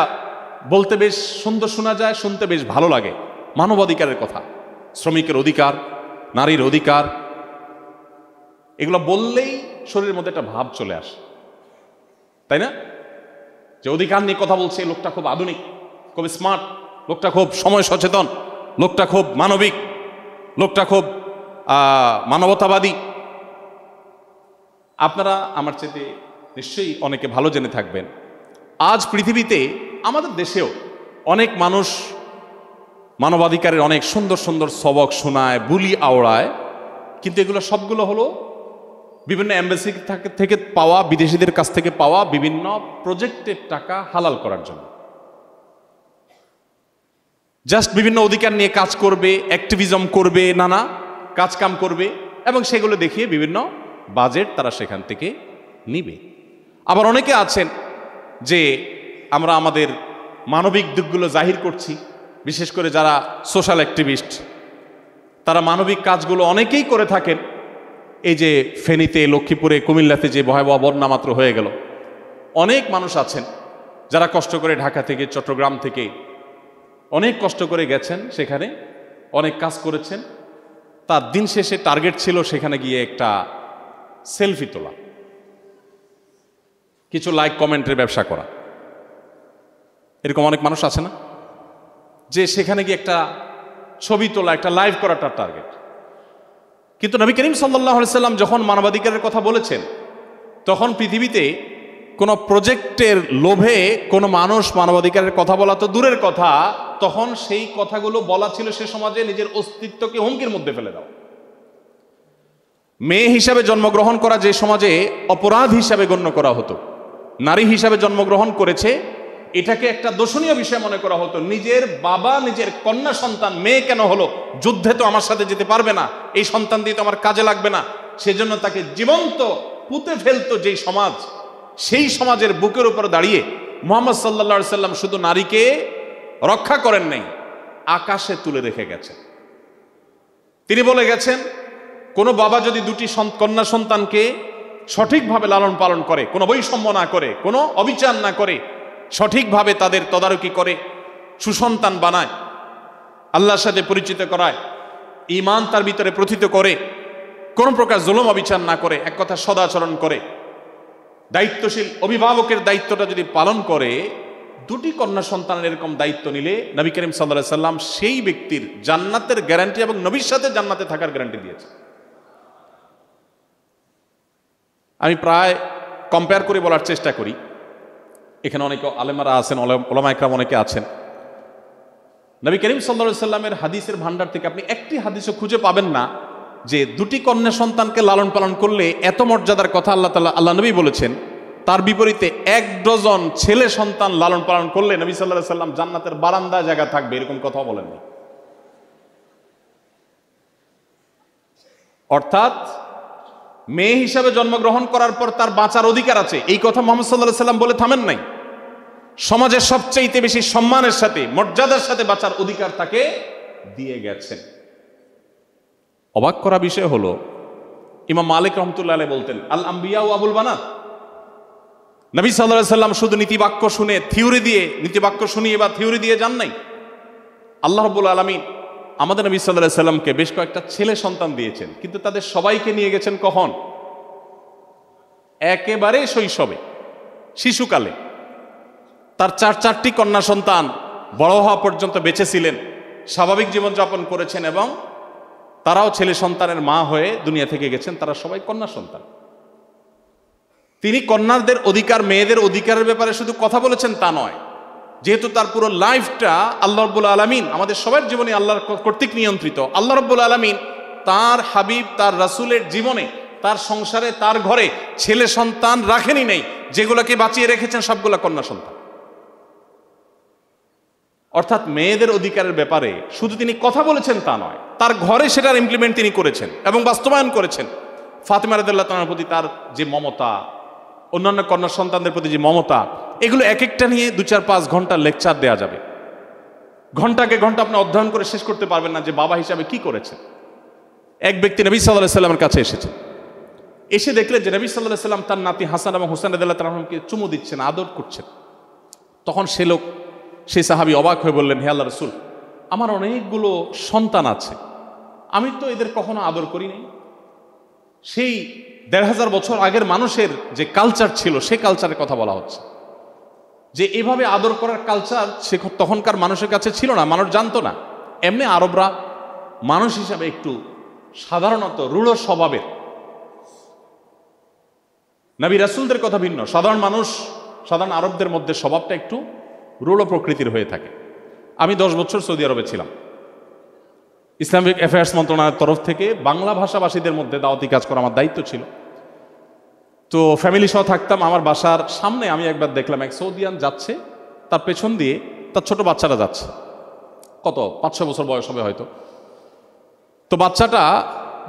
বলতে বেশ সুন্দর শোনা যায়, শুনতে বেশ ভালো লাগে। মানবাধিকারের কথা, শ্রমিকের অধিকার, নারীর অধিকার, এগুলো বললেই শরীরের মধ্যে একটা ভাব চলে আসে, তাই না? যে অধিকার নিয়ে কথা বলছে, লোকটা খুব আধুনিক, খুব স্মার্ট, লোকটা খুব সময় সচেতন, লোকটা খুব মানবিক, লোকটা খুব মানবতাবাদী। আপনারা আমার চেয়ে নিশ্চয়ই অনেকে ভালো জেনে থাকবেন, আজ পৃথিবীতে আমাদের দেশেও অনেক মানুষ মানবাধিকারের অনেক সুন্দর সুন্দর সবক শোনায়, বুলি আওড়ায়, কিন্তু এগুলো সবগুলো হলো বিভিন্ন এমবাসি থেকে পাওয়া, বিদেশিদের কাছ থেকে পাওয়া বিভিন্ন প্রজেক্টের টাকা হালাল করার জন্য। জাস্ট বিভিন্ন অধিকার নিয়ে কাজ করবে, অ্যাক্টিভিজম করবে, নানা কাজকাম করবে এবং সেগুলো দেখিয়ে বিভিন্ন বাজেট তারা সেখান থেকে নিবে। আবার অনেকে আছেন যে আমরা আমাদের মানবিক দিকগুলো জাহির করছি, বিশেষ করে যারা সোশ্যাল অ্যাক্টিভিস্ট, তারা মানবিক কাজগুলো অনেকেই করে থাকেন। এই যে ফেনীতে, লক্ষ্মীপুরে, কুমিল্লাতে যে ভয়াবহ বন্যা মাত্র হয়ে গেল, অনেক মানুষ আছেন যারা কষ্ট করে ঢাকা থেকে, চট্টগ্রাম থেকে অনেক কষ্ট করে গেছেন, সেখানে অনেক কাজ করেছেন। তার দিন শেষে টার্গেট ছিল সেখানে গিয়ে একটা সেলফি তোলা, কিছু লাইক কমেন্টের ব্যবসা করা। এরকম অনেক মানুষ আছে না, যে সেখানে গিয়ে একটা ছবি তোলা, একটা লাইভ করা তার টার্গেট। কিন্তু নবী করিম সাল্লাল্লাহু আলাইহি সাল্লাম যখন মানবাধিকারের কথা বলেছেন, তখন পৃথিবীতে কোনো প্রজেক্টের লোভে কোনো মানুষ মানবাধিকারের কথা বলা তো দূরের কথা, তখন সেই কথাগুলো বলা ছিল সে সমাজে নিজের অস্তিত্বকে হুমকির মধ্যে ফেলে দাও। মেয়ে হিসাবে জন্মগ্রহণ করা যে সমাজে অপরাধ হিসাবে গণ্য করা হতো, নারী হিসাবে জন্মগ্রহণ করেছে এটাকে একটা দোষণীয় বিষয় মনে করা হতো। নিজের বাবা নিজের কন্যা সন্তান মেয়ে কেন হলো, যুদ্ধে তো আমার সাথে যেতে পারবে না, এই সন্তান দিয়ে তো আমার কাজে লাগবে না, সেজন্য তাকে জীবন্ত পুঁতে ফেলতো যেই সমাজ, সেই সমাজের বুকের উপর দাঁড়িয়ে মুহাম্মদ সাল্লাল্লাহু আলাইহি সাল্লাম শুধু নারীকে রক্ষা করেন নাই, আকাশে তুলে রেখে গেছেন। তিনি বলে গেছেন, কোনো বাবা যদি দুটি কন্যা সন্তানকে সঠিকভাবে লালন পালন করে, কোনো বৈষম্য না করে, কোনো অবিচার না করে, সঠিকভাবে তাদের তদারকি করে, সুসন্তান বানায়, আল্লাহর সাথে পরিচিত করায়, ঈমান তার ভিতরে প্রথিত করে, কোনো প্রকার জুলুম অবিচার না করে, এক কথা সদাচরণ করে, দায়িত্বশীল অভিভাবকের দায়িত্বটা যদি পালন করে, দুটি কন্যা সন্তানের এরকম দায়িত্ব নিলে নবী করিম সাল্লাল্লাহু আলাইহি সাল্লাম সেই ব্যক্তির জান্নাতের গ্যারান্টি এবং নবীর সাথে জান্নাতে থাকার গ্যারান্টি দিয়েছে। আমি প্রায় কম্পেয়ার করে বলার চেষ্টা করি, এখানে অনেকে আলেমারা আছেন, ওলামা ইকরাম অনেকে আছেন। নবী করিম সাল্লাল্লাহু আলাইহি সাল্লামের হাদিসের ভান্ডার থেকে আপনি একটি হাদিসও খুঁজে পাবেন না যে দুটি কন্যা সন্তানকে লালন পালন করলে এত মর্যাদার কথা আল্লাহ নবী বলেছেন। তার বিপরীতে 1 ডজন ছেলে সন্তান লালন পালন করলে নবী সাল্লাল্লাহু আলাইহি সাল্লাম জান্নাতের বারান্দায় জায়গা থাকবে, এরকম কথা বলেননি। অর্থাৎ মেয়ে হিসাবে জন্মগ্রহণ করার পর তার বাঁচার অধিকার আছে, এই কথা মুহাম্মদ সাল্লাল্লাহু আলাইহি সাল্লাম বলে থামেন নাই। সমাজের সবচেয়ে বেশি সম্মানের সাথে, মর্যাদার সাথে বাঁচার অধিকার তাকে দিয়ে গেছেন। অবাক করা বিষয় হলো, ইমাম মালিক রহমতুল্লাহ আলাইহি বলতেন, আল আম্বিয়া ও আবুল বানাত। নবী সাল্লাল্লাহু আলাইহি সাল্লাম শুধু নীতিবাক্য শুনে নীতিবাক্য শুনিয়ে বা থিওরি দিয়ে যান নাই। আল্লাহ রাব্বুল আলামিন আমাদের নবী সাল্লাল্লাহু আলাইহি সাল্লামকে বেশ কয়েকটা ছেলে সন্তান দিয়েছেন, কিন্তু তাদের সবাইকে নিয়ে গেছেন কখন? একেবারে শৈশবে, শিশুকালে। তার 4টি কন্যা সন্তান বড় হওয়া পর্যন্ত বেঁচে ছিলেন, স্বাভাবিক জীবনযাপন করেছেন এবং তারাও ছেলে সন্তানের মা হয়ে দুনিয়া থেকে গেছেন, তারা সবাই কন্যা সন্তান। তিনি কন্যাদের অধিকার, মেয়েদের অধিকারের ব্যাপারে শুধু কথা বলেছেন তা নয়, যেহেতু তার পুরো লাইফটা আল্লাহ রাব্বুল আলামিন, আমাদের সবার জীবনে আল্লাহর কর্তৃক নিয়ন্ত্রিত, আল্লাহ রাব্বুল আলামিন তার হাবিব, তার রাসূলের জীবনে, তার সংসারে, তার ঘরে ছেলে সন্তান রাখেনি নেই, যেগুলোকে বাঁচিয়ে রেখেছেন সবগুলা কন্যা সন্তান। অর্থাৎ মেয়েদের অধিকারের ব্যাপারে শুধু তিনি কথা বলেছেন তা নয়, তার ঘরে সেটার ইমপ্লিমেন্ট তিনি করেছেন এবং বাস্তবায়ন করেছেন। ফাতেমা রাদিয়াল্লাহু তাআলার প্রতি তার যে মমতা, অন্যান্য কন্যা সন্তানদের প্রতি যে মমতা, এগুলো এক একটা নিয়ে 2-4-5 ঘন্টা লেকচার দেওয়া যাবে। ঘন্টাকে ঘন্টা আপনি অধ্যয়ন করে শেষ করতে পারবেন না যে বাবা হিসাবে কি করেছেন। এক ব্যক্তি নবী সাল্লাল্লাহু আলাইহি সাল্লামের কাছে এসেছেন, এসে দেখলেন যে নবী সাল্লাল্লাহু আলাইহি সাল্লাম তার নাতি হাসান এবং হুসাইন রাদিয়াল্লাহু তাআলাকে চুমু দিচ্ছেন, আদর করছেন। তখন সেই সাহাবী অবাক হয়ে বললেন, হে আল্লাহর রাসূল, আমার অনেকগুলো সন্তান আছে, আমি তো এদের কখনো আদর করি নাই। সেই 1500 বছর আগের মানুষের যে কালচার ছিল, সে কালচারের কথা বলা হচ্ছে, যে এভাবে আদর করার কালচার সে তখনকার মানুষের কাছে ছিল না, মানুষ জানতো না। এমনি আরবরা মানুষ হিসাবে একটু সাধারণত রূঢ় স্বভাবের, নবী রাসূলদের কথা ভিন্ন। সাধারণ আরবদের মধ্যে স্বভাবটা একটু রূঢ় প্রকৃতির হয়ে থাকে। আমি 10 বছর সৌদি আরবে ছিলাম, ইসলামিক অ্যাফেয়ার্স মন্ত্রণালয়ের তরফ থেকে বাংলা ভাষাভাষীদের মধ্যে দাওয়াতি কাজ করা আমার দায়িত্ব ছিল। তো ফ্যামিলি সহ থাকতাম। আমার বাসার সামনে আমি একবার দেখলাম এক সৌদিয়ান যাচ্ছে, তার পেছন দিয়ে তার ছোট বাচ্চাটা যাচ্ছে, কত 5-6 বছর বয়স হবে হয়তো। তো বাচ্চাটা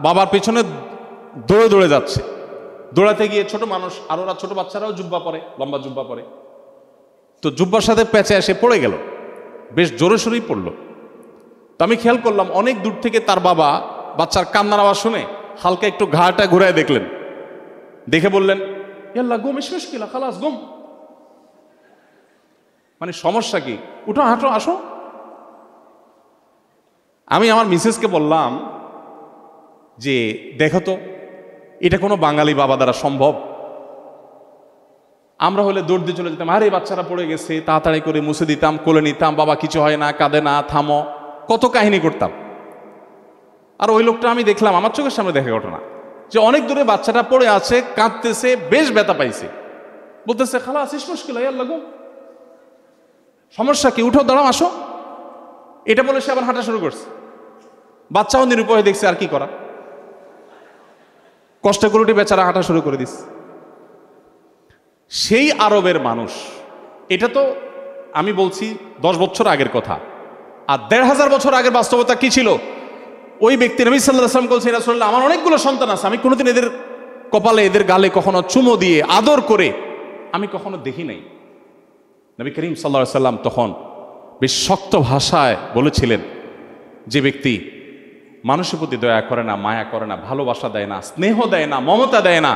বাবার পেছনে দৌড়ে দৌড়ে যাচ্ছে। দৌড়াতে গিয়ে ছোট মানুষ আর ওরা ছোট বাচ্চারাও জুব্বা পরে, লম্বা জুব্বা পরে, তো জুব্বার সাথে প্যাঁচে এসে পড়ে গেল, বেশ জোরে সোরেই পড়লো। তো আমি খেয়াল করলাম অনেক দূর থেকে তার বাবা বাচ্চার কান্নার আওয়াজ শুনে হালকা একটু ঘাড়টা ঘুরায় দেখলেন, দেখে বললেন, ইয়াল্লাহ গুম ইসমিশকিলা খালাস গুম, মানে সমস্যা কি, উঠো হাঁটো আসো। আমি আমার মিসেসকে বললাম যে দেখো তো, এটা কোনো বাঙালি বাবা দ্বারা সম্ভব? আমরা হলে দৌড় দিয়ে চলে যেতাম, আরে বাচ্চারা পড়ে গেছে, তাড়াতাড়ি করে মুছে দিতাম, কোলে নিতাম, বাবা কিছু হয় না, কাঁদে না, থামো, কত কাহিনী করতাম। আর ওই লোকটা আমি দেখলাম, আমার চোখের সামনে দেখা ঘটনা, যে অনেক দূরে বাচ্চাটা পড়ে আছে, কাঁদতেছে, বেশ ব্যথা পাইছে, বলতেছে খালা আসিস মুশকিল আল্লাহ গো, সমস্যা কি, উঠো দাঁড়াও আসো। এটা বলে সে আবার হাঁটা শুরু করছে। বাচ্চাও নিরুপায় দেখছে, আর কি করা, কষ্ট করে উঠে বেচারা হাঁটা শুরু করে দিস। সেই আরবের মানুষ, এটা তো আমি বলছি 10 বছর আগের কথা, আর 1500 বছর আগের বাস্তবতা কি ছিল? ওই ব্যক্তি নবী সাল্লাল্লাহু আলাইহি ওয়াসাল্লাম বলছেন, রাসূলুল্লাহ আমার অনেকগুলো সন্তান আছে, আমি কোনোদিন এদের কপালে এদের গালে কখনো চুমো দিয়ে আদর করে আমি কখনো দেখি নাই। নবী করিম সাল্লাল্লাহু আলাইহি ওয়াসাল্লাম তখন বেশ শক্ত ভাষায় বলেছিলেন, যে ব্যক্তি মানুষের প্রতি দয়া করে না, মায়া করে না, ভালোবাসা দেয় না, স্নেহ দেয় না, মমতা দেয় না,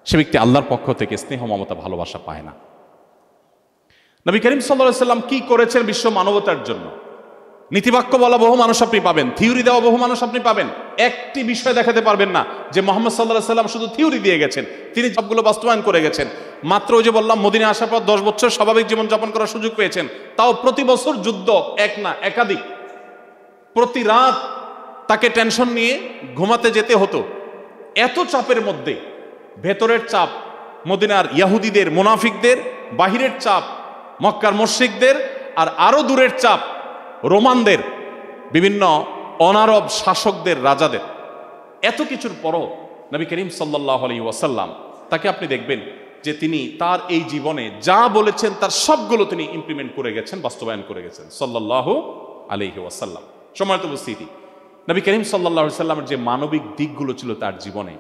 সে ব্যক্তি আল্লাহর পক্ষ থেকে স্নেহ মমতা ভালোবাসা পায় না। নবী করিম সাল্লাল্লাহু আলাইহি ওয়াসাল্লাম কি করেছেন বিশ্ব মানবতার জন্য? নীতিবাক্য বলা বহু মানুষ আপনি পাবেন, থিওরি দেওয়া বহু মানুষ আপনি পাবেন, একটি বিষয় দেখাতে পারবেন না যে মুহাম্মদ সাল্লাল্লাহু আলাইহি ওয়াসাল্লাম শুধু থিওরি দিয়ে গেছেন, তিনি সবগুলো বাস্তবায়ন করে গেছেন। মাত্র ওই যে বললাম, মদিনা আসার পর 10 বছর স্বাভাবিক জীবনযাপন করার সুযোগ পেয়েছেন, তাও প্রতি বছর যুদ্ধ, এক না একাধিক, প্রতি রাত তাকে টেনশন নিয়ে ঘুমাতে যেতে হতো। এত চাপের মধ্যে, ভেতরের চাপ মদিনার ইহুদিদের, মুনাফিকদের, বাহিরের চাপ মক্কার মুশরিকদের, আর আরো দূরের চাপ রোমানদের, বিভিন্ন অনারব শাসকদের, রাজাদের। এত কিছুর পরও নবী করিম সাল্লাল্লাহু আলাইহি ওয়াসাল্লাম, তাকে আপনি দেখবেন যে তিনি তার এই জীবনে যা বলেছেন তার সবগুলো তিনি ইমপ্লিমেন্ট করে গেছেন, বাস্তবায়ন করে গেছেন সাল্লাল্লাহু আলাইহি ওয়াসাল্লাম। সম্মানিত উপস্থিতি, নবী করিম সাল্লাল্লাহু আলাইহি ওয়াসাল্লামের যে মানবিক দিকগুলো ছিল তার জীবনে,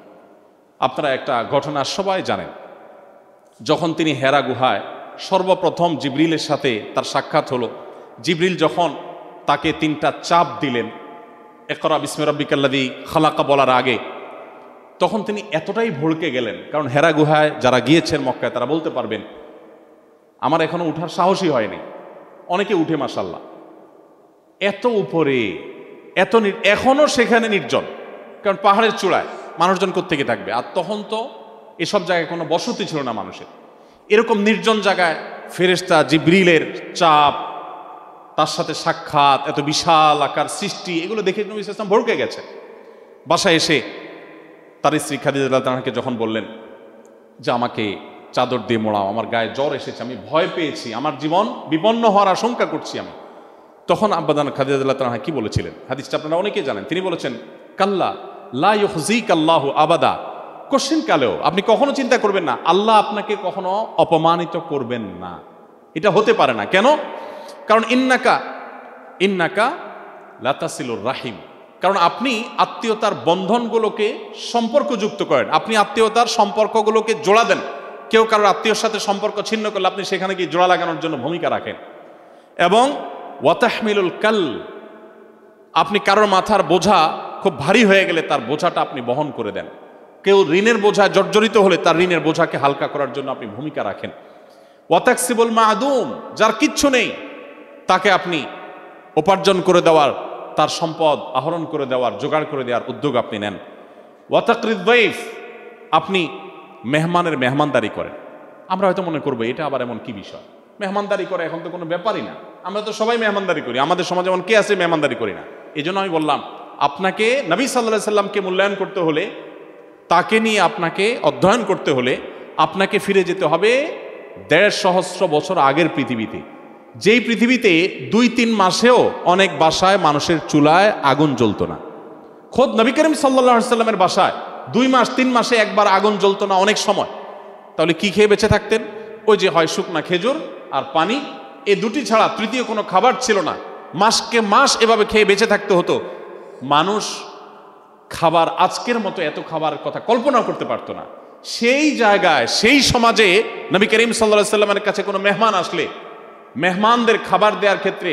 আপনারা একটা ঘটনা সবাই জানেন। যখন তিনি হেরা গুহায় সর্বপ্রথম জিবরিলের সাথে তার সাক্ষাৎ হলো, জিবরিল যখন তাকে 3টা চাপ দিলেন, ইকরা বিসমি রাব্বিকাল্লাযী খালাকা বলার আগে, তখন তিনি এতটাই ভড়কে গেলেন, কারণ হেরা গুহায় যারা গিয়েছেন মক্কায় তারা বলতে পারবেন, আমার এখনো উঠার সাহসই হয়নি, অনেকে উঠে মাশাআল্লাহ, এত উপরে, এত এখনো সেখানে নির্জন, কারণ পাহাড়ের চূড়ায় মানুষজন কোত্থেকে থাকবে, আর তখন তো এসব জায়গায় কোনো বসতি ছিল না মানুষের। এরকম নির্জন জায়গায় ফেরেশতা জিবরিলের চাপ, তার সাথে সাক্ষাৎ, এত বিশাল আকার সৃষ্টি, এগুলো দেখে নবী সাল্লাল্লাহু আলাইহি ওয়াসাল্লাম ভড়কে গেছে। বাসায় এসে তার স্ত্রী খাদিজা রাদিয়াল্লাহু আনহাকে যখন বললেন যে আমাকে চাদর দিয়ে মোড়াও, আমার গায়ে জ্বর এসেছে, আমি ভয় পেয়েছি, আমার জীবন বিপন্ন হওয়ার আশঙ্কা করছি আমি, তখন আব্বাজান খাদিজা রাদিয়াল্লাহু আনহা কি বলেছিলেন? হাদিসটা আপনারা অনেকেই জানেন। তিনি বলেছেন, কাল্লা লা ইউখজিকাল্লাহু আবাদা, কোশ্চিন কালেও আপনি কখনো চিন্তা করবেন না, আল্লাহ আপনাকে কখনো অপমানিত করবেন না, এটা হতে পারে না। কেন? কারণ ইন্নাকা লাতাসিলুর রাহিম, কারণ আপনি আত্মীয়তার বন্ধনগুলোকে সম্পর্কযুক্ত করেন, আপনি আত্মীয়তার সম্পর্কগুলোকে জোড়া দেন। কেউ কারোর আত্মীয়র সাথে সম্পর্ক ছিন্ন করলে আপনি সেখানে গিয়ে জোড়া লাগানোর জন্য ভূমিকা রাখেন। এবং ওয়াতাহমিলুল কাল, আপনি কারোর মাথার বোঝা খুব ভারী হয়ে গেলে তার বোঝাটা আপনি বহন করে দেন। কেউ ঋণের বোঝায় জর্জরিত হলে তার ঋণের বোঝাকে হালকা করার জন্য আপনি ভূমিকা রাখেন। ওয়াতাকসিবুল মাদুম, যার কিচ্ছু নেই তাকে আপনি উপার্জন করে দেওয়ার, তার সম্পদ আহরণ করে দেওয়ার, জোগাড় করে দেওয়ার উদ্যোগ আপনি নেন। ওয়াতাকরিদ দাইফ, আপনি মেহমানের মেহমানদারি করেন। আমরা হয়তো মনে করবো এটা আবার এমন কি বিষয়, মেহমানদারি করে এখন তো কোনো ব্যাপারই না, আমরা তো সবাই মেহমানদারি করি, আমাদের সমাজে এমন কে আছে মেহমানদারি করি না। এই জন্য আমি বললাম, আপনাকে নবী সাল্লাল্লাহু আলাইহি সাল্লামকে মূল্যায়ন করতে হলে, তাকে নিয়ে আপনাকে অধ্যয়ন করতে হলে, আপনাকে ফিরে যেতে হবে 1.5 সহস্র বছর আগের পৃথিবীতে, যেই পৃথিবীতে 2-3 মাসেও অনেক বাসায় মানুষের চুলায় আগুন জ্বলতো না। খোদ নবী করিম সাল্লাল্লাহু আলাইহি সাল্লামের বাসায় 2 মাস 3 মাসে একবার আগুন জ্বলতো না অনেক সময়। তাহলে কি খেয়ে বেঁচে থাকতেন? ওই যে হয় শুকনা খেজুর আর পানি, এই দুটি ছাড়া তৃতীয় কোনো খাবার ছিল না। মাসকে মাস এভাবে খেয়ে বেঁচে থাকতে হতো। মানুষ খাবার আজকের মতো এত খাবার কথা কল্পনাও করতে পারতো না। সেই জায়গায় সেই সমাজে নবী করিম সাল্লাল্লাহু আলাইহি সাল্লামের কাছে কোনো মেহমান আসলে মেহমানদের খাবার দেওয়ার ক্ষেত্রে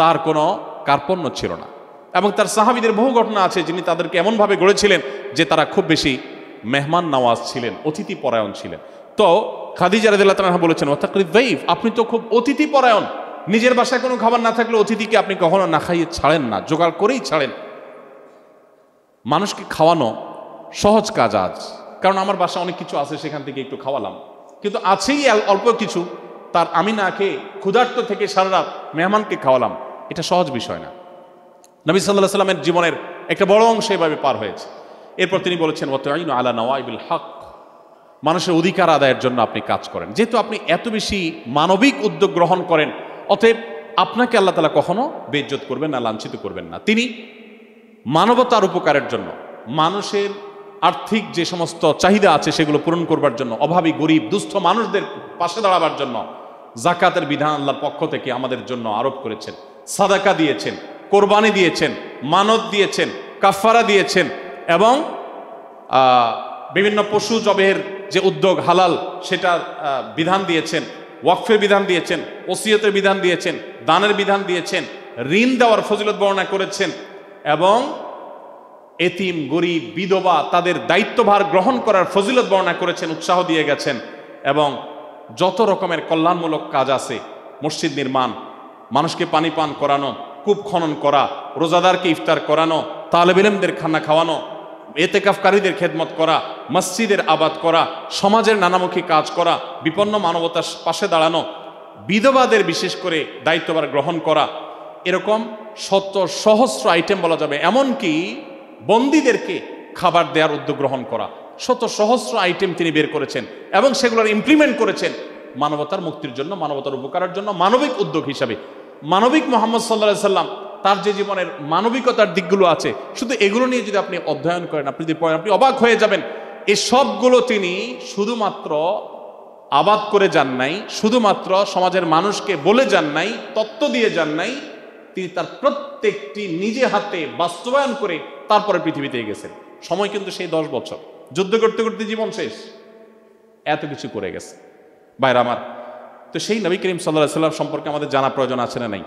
তার কোনো কার্পণ্য ছিল না। এবং তার সাহাবীদের বহু ঘটনা আছে যিনি তাদেরকে এমনভাবে গড়েছিলেন যে তারা খুব বেশি মেহমান নওয়াজ ছিলেন, অতিথি পরায়ণ ছিলেন। তো খাদিজা রাদিয়াল্লাহু তাআলা বলেছেন ওয়াতাকরিদ যায়ফ, আপনি তো খুব অতিথি পরায়ণ, নিজের বাসায় কোনো খাবার না থাকলে অতিথিকে আপনি কখনো না খাইয়ে ছাড়েন না, জোগাড় করেই ছাড়েন। মানুষকে খাওয়ানো সহজ কাজ আজ, কারণ আমার বাসায় অনেক কিছু আছে, সেখান থেকে একটু খাওয়ালাম, কিন্তু আছেই অল্প কিছু, তার আমি না খেয়ে ক্ষুধার্ত থেকে সারা রাত মেহমানকে খাওয়ালাম, এটা সহজ বিষয় না। নবী সাল্লাল্লাহু আলাইহি সাল্লামের জীবনের একটা বড় অংশ এভাবে পার হয়েছে। এরপর তিনি বলেছেন ওয়াতাইনু আলা নওয়াইবিল হক, মানুষের অধিকার আদায়ের জন্য আপনি কাজ করেন। যেহেতু আপনি এত বেশি মানবিক উদ্যোগ গ্রহণ করেন, অতএব আপনাকে আল্লাহ তাআলা কখনো বেইজ্জত করবেন না, লাঞ্ছিত করবেন না। তিনি মানবতার উপকারের জন্য, মানুষের আর্থিক যে সমস্ত চাহিদা আছে সেগুলো পূরণ করবার জন্য, অভাবী গরিব দুস্থ মানুষদের পাশে দাঁড়াবার জন্য যাকাতের বিধান আল্লাহর পক্ষ থেকে আমাদের জন্য আরোপ করেছেন। সাদাকা দিয়েছেন, কোরবানি দিয়েছেন, মানত দিয়েছেন, কাফারা দিয়েছেন, এবং বিভিন্ন পশু জবেহের যে উদ্যোগ হালাল সেটার বিধান দিয়েছেন, ওয়াকফের বিধান দিয়েছেন, ওসিয়তের বিধান দিয়েছেন, দানের বিধান দিয়েছেন, ঋণ দেওয়ার ফজিলত বর্ণনা করেছেন, এবং এতিম গরিব বিধবা তাদের দায়িত্বভার গ্রহণ করার ফজিলত বর্ণনা করেছেন, উৎসাহ দিয়ে গেছেন। এবং যত রকমের কল্যাণমূলক কাজ আছে, মসজিদ নির্মাণ, মানুষকে পানি পান করানো, কূপ খনন করা, রোজাদারকে ইফতার করানো, তালেব ইলমদের খানা খাওয়ানো, এতেকাফকারীদের খেদমত করা, মসজিদের আবাদ করা, সমাজের নানামুখী কাজ করা, বিপন্ন মানবতার পাশে দাঁড়ানো, বিধবাদের বিশেষ করে দায়িত্বভার গ্রহণ করা, এরকম শত সহস্র আইটেম বলা যাবে। এমনকি বন্দীদেরকে খাবার দেওয়ার উদ্যোগ গ্রহণ করা, শত সহস্র আইটেম তিনি বের করেছেন এবং সেগুলোর ইমপ্লিমেন্ট করেছেন মানবতার মুক্তির জন্য, মানবতার উপকারের জন্য, মানবিক উদ্যোগ হিসাবে। মানবিক মুহাম্মদ সাল্লাল্লাহু আলাইহি সাল্লাম তার যে জীবনের মানবিকতার দিকগুলো আছে, শুধু এগুলো নিয়ে যদি আপনি অধ্যয়ন করেন, আপনি যদি পড়েন, আপনি অবাক হয়ে যাবেন। এই সবগুলো তিনি শুধুমাত্র আবাদ করে যান নাই, শুধুমাত্র সমাজের মানুষকে বলে যান নাই, তত্ত্ব দিয়ে যান নাই, তিনি তার প্রত্যেকটি নিজে হাতে বাস্তবায়ন করে তারপরে পৃথিবীতে গেছেন। সময় কিন্তু সেই 10 বছর, যুদ্ধ করতে করতে জীবন শেষ, এত কিছু করে গেছে। ভাইরা আমার, তো সেই নবী করিম সাল্লাল্লাহু আলাইহি সাল্লাম সম্পর্কে আমাদের জানা প্রয়োজন আছে না নাই?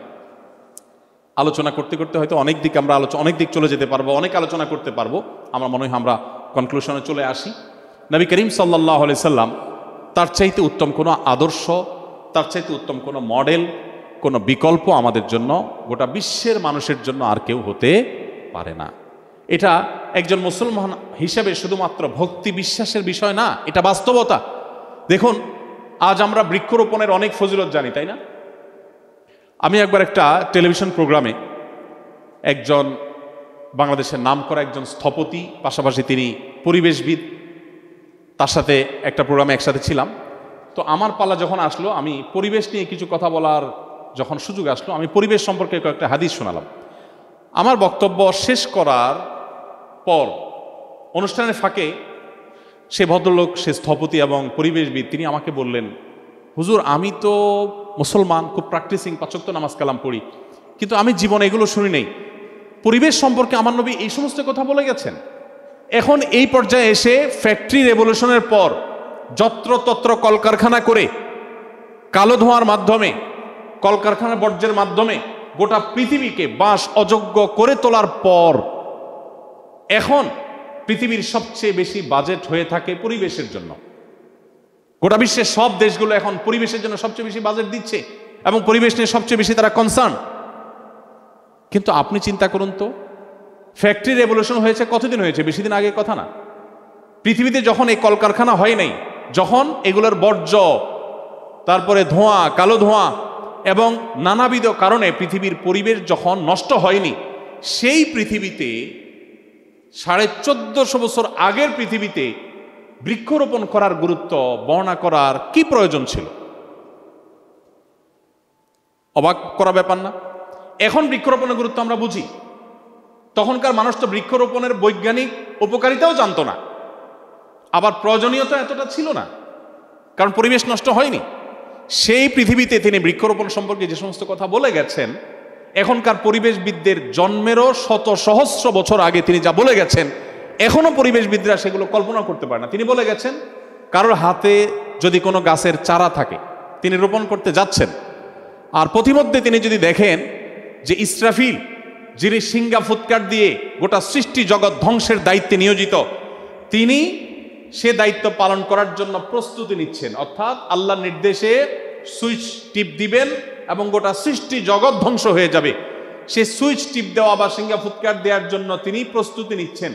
আলোচনা করতে করতে হয়তো অনেক দিক চলে যেতে পারবো, অনেক আলোচনা করতে পারবো। আমার মনে হয় আমরা কনক্লুশনে চলে আসি। নবী করিম সাল্লাল্লাহু আলাইহি সাল্লাম তার চাইতে উত্তম কোনো আদর্শ, তার চাইতে উত্তম কোনো মডেল, কোনো বিকল্প আমাদের জন্য, গোটা বিশ্বের মানুষের জন্য আর কেউ হতে পারে না। এটা একজন মুসলমান হিসেবে শুধুমাত্র ভক্তি বিশ্বাসের বিষয় না, এটা বাস্তবতা। দেখুন, আজ আমরা বৃক্ষরোপণের অনেক ফজিলত জানি, তাই না? আমি একবার একটা টেলিভিশন প্রোগ্রামে একজন বাংলাদেশের নামকরা একজন স্থপতি, পাশাপাশি তিনি পরিবেশবিদ, তার সাথে একটা প্রোগ্রামে একসাথে ছিলাম। তো আমার পালা যখন আসলো, আমি পরিবেশ নিয়ে কিছু কথা বলার যখন সুযোগ আসলো, আমি পরিবেশ সম্পর্কে কয়েকটা হাদিস শোনালাম। আমার বক্তব্য শেষ করার পর অনুষ্ঠানের ফাঁকে সে ভদ্রলোক, সে স্থপতি এবং পরিবেশবিদ, তিনি আমাকে বললেন, হুজুর, আমি তো মুসলমান, খুব প্র্যাকটিসিং, 5 ওয়াক্ত নামাজ কালাম পড়ি, কিন্তু আমি জীবনে এগুলো শুনি নাই। পরিবেশ সম্পর্কে আমার নবী এই সমস্ত কথা বলে গেছেন। এখন এই পর্যায়ে এসে ফ্যাক্টরি রেভলিউশনের পর যত্রতত্র কলকারখানা করে, কালো ধোঁয়ার মাধ্যমে, কলকারখানার বর্জ্যের মাধ্যমে গোটা পৃথিবীকে বাস অযোগ্য করে তোলার পর এখন পৃথিবীর সবচেয়ে বেশি বাজেট হয়ে থাকে পরিবেশের জন্য। গোটা বিশ্বের সব দেশগুলো এখন পরিবেশের জন্য সবচেয়ে বেশি বাজেট দিচ্ছে এবং পরিবেশ নিয়ে সবচেয়ে বেশি তারা কনসার্ন। কিন্তু আপনি চিন্তা করুন তো, ফ্যাক্টরি রেভলিউশন হয়েছে কতদিন হয়েছে? বেশি দিন আগের কথা না। পৃথিবীতে যখন এই কলকারখানা হয় নাই, যখন এগুলোর বর্জ্য, তারপরে ধোঁয়া, কালো ধোঁয়া এবং নানাবিধ কারণে পৃথিবীর পরিবেশ যখন নষ্ট হয়নি, সেই পৃথিবীতে 1450 বছর আগের পৃথিবীতে বৃক্ষরোপণ করার গুরুত্ব বর্ণনা করার কি প্রয়োজন ছিল? অবাক করা ব্যাপার না? এখন বৃক্ষরোপণের গুরুত্ব আমরা বুঝি, তখনকার মানুষ তো বৃক্ষরোপণের বৈজ্ঞানিক উপকারিতাও জানতো না, আবার প্রয়োজনীয়তা এতটা ছিল না, কারণ পরিবেশ নষ্ট হয়নি। সেই পৃথিবীতে তিনি বৃক্ষরোপণ সম্পর্কে যে সমস্ত কথা বলে গেছেন, এখনকার পরিবেশবিদদের জন্মেরও শত সহস্র বছর আগে তিনি যা বলে গেছেন, এখনো পরিবেশবিদরা সেগুলো কল্পনা করতে পারে না। তিনি বলে গেছেন, কারোর হাতে যদি কোনো গাছের চারা থাকে, তিনি রোপণ করতে যাচ্ছেন, আর পথিমধ্যে তিনি যদি দেখেন যে ইসরাফিল, যিনি সিংহা ফুৎকার দিয়ে গোটা সৃষ্টি জগৎ ধ্বংসের দায়িত্বে নিয়োজিত, তিনি সে দায়িত্ব পালন করার জন্য প্রস্তুতি নিচ্ছেন, অর্থাৎ আল্লাহর নির্দেশে সুইচ টিপ দিবেন এবং গোটা সৃষ্টি জগৎ ধ্বংস হয়ে যাবে, সে সুইচ টিপ দেওয়া বা সিংহা ফুৎকার দেওয়ার জন্য তিনি প্রস্তুতি নিচ্ছেন।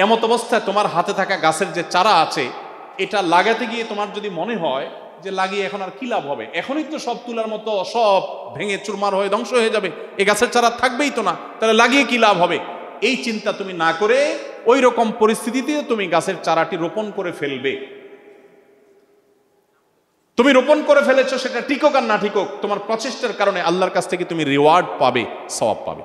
এমত অবস্থায় তোমার হাতে থাকা গাছের যে চারা আছে, এটা লাগাতে গিয়ে তোমার যদি মনে হয় যে লাগিয়ে এখন আর কি লাভ হবে, এখনই তো সব তুলার মতো সব ভেঙে চুরমার হয়ে ধ্বংস হয়ে যাবে, এই গাছের চারা থাকবেই তো না, তাহলে লাগিয়ে কি লাভ হবে, এই চিন্তা তুমি না করে ওই রকম পরিস্থিতিতেও তুমি গাছের চারাটি রোপণ করে ফেলবে। তুমি রোপণ করে ফেলেছো, সেটা টিকুক আর না টিকুক, তোমার প্রচেষ্টার কারণে আল্লাহর কাছ থেকে তুমি রিওয়ার্ড পাবে, সওয়াব পাবে।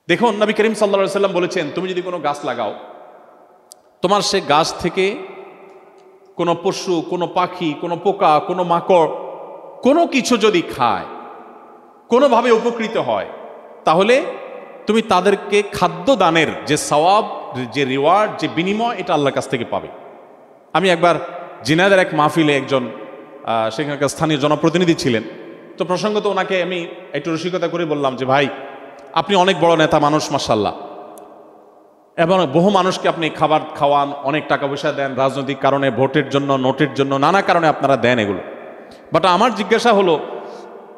দেখুন, নবী করিম সাল্লাল্লাহু আলাইহি ওয়াসাল্লাম বলেছেন, তুমি যদি কোনো গাছ লাগাও, তোমার সে গাছ থেকে কোনো পশু, কোনো পাখি, কোনো পোকা, কোনো মাকড়, কোনো কিছু যদি খায়, কোনোভাবে উপকৃত হয়, তাহলে তুমি তাদেরকে খাদ্য দানের যে সওয়াব, যে রিওয়ার্ড, যে বিনিময়, এটা আল্লাহর কাছ থেকে পাবে। আমি একবার জিনাদের এক মাহফিলে একজন সেখানকার স্থানীয় জনপ্রতিনিধি ছিলেন, তো প্রসঙ্গত ওনাকে আমি একটু রসিকতা করে বললাম যে, ভাই আপনি অনেক বড় নেতা মানুষ মাশাআল্লাহ, এবং বহু মানুষকে আপনি খাবার খাওয়ান, অনেক টাকা পয়সা দেন, রাজনৈতিক কারণে, ভোটের জন্য, নোটের জন্য, নানা কারণে আপনারা দেন এগুলো, বাট আমার জিজ্ঞাসা হলো,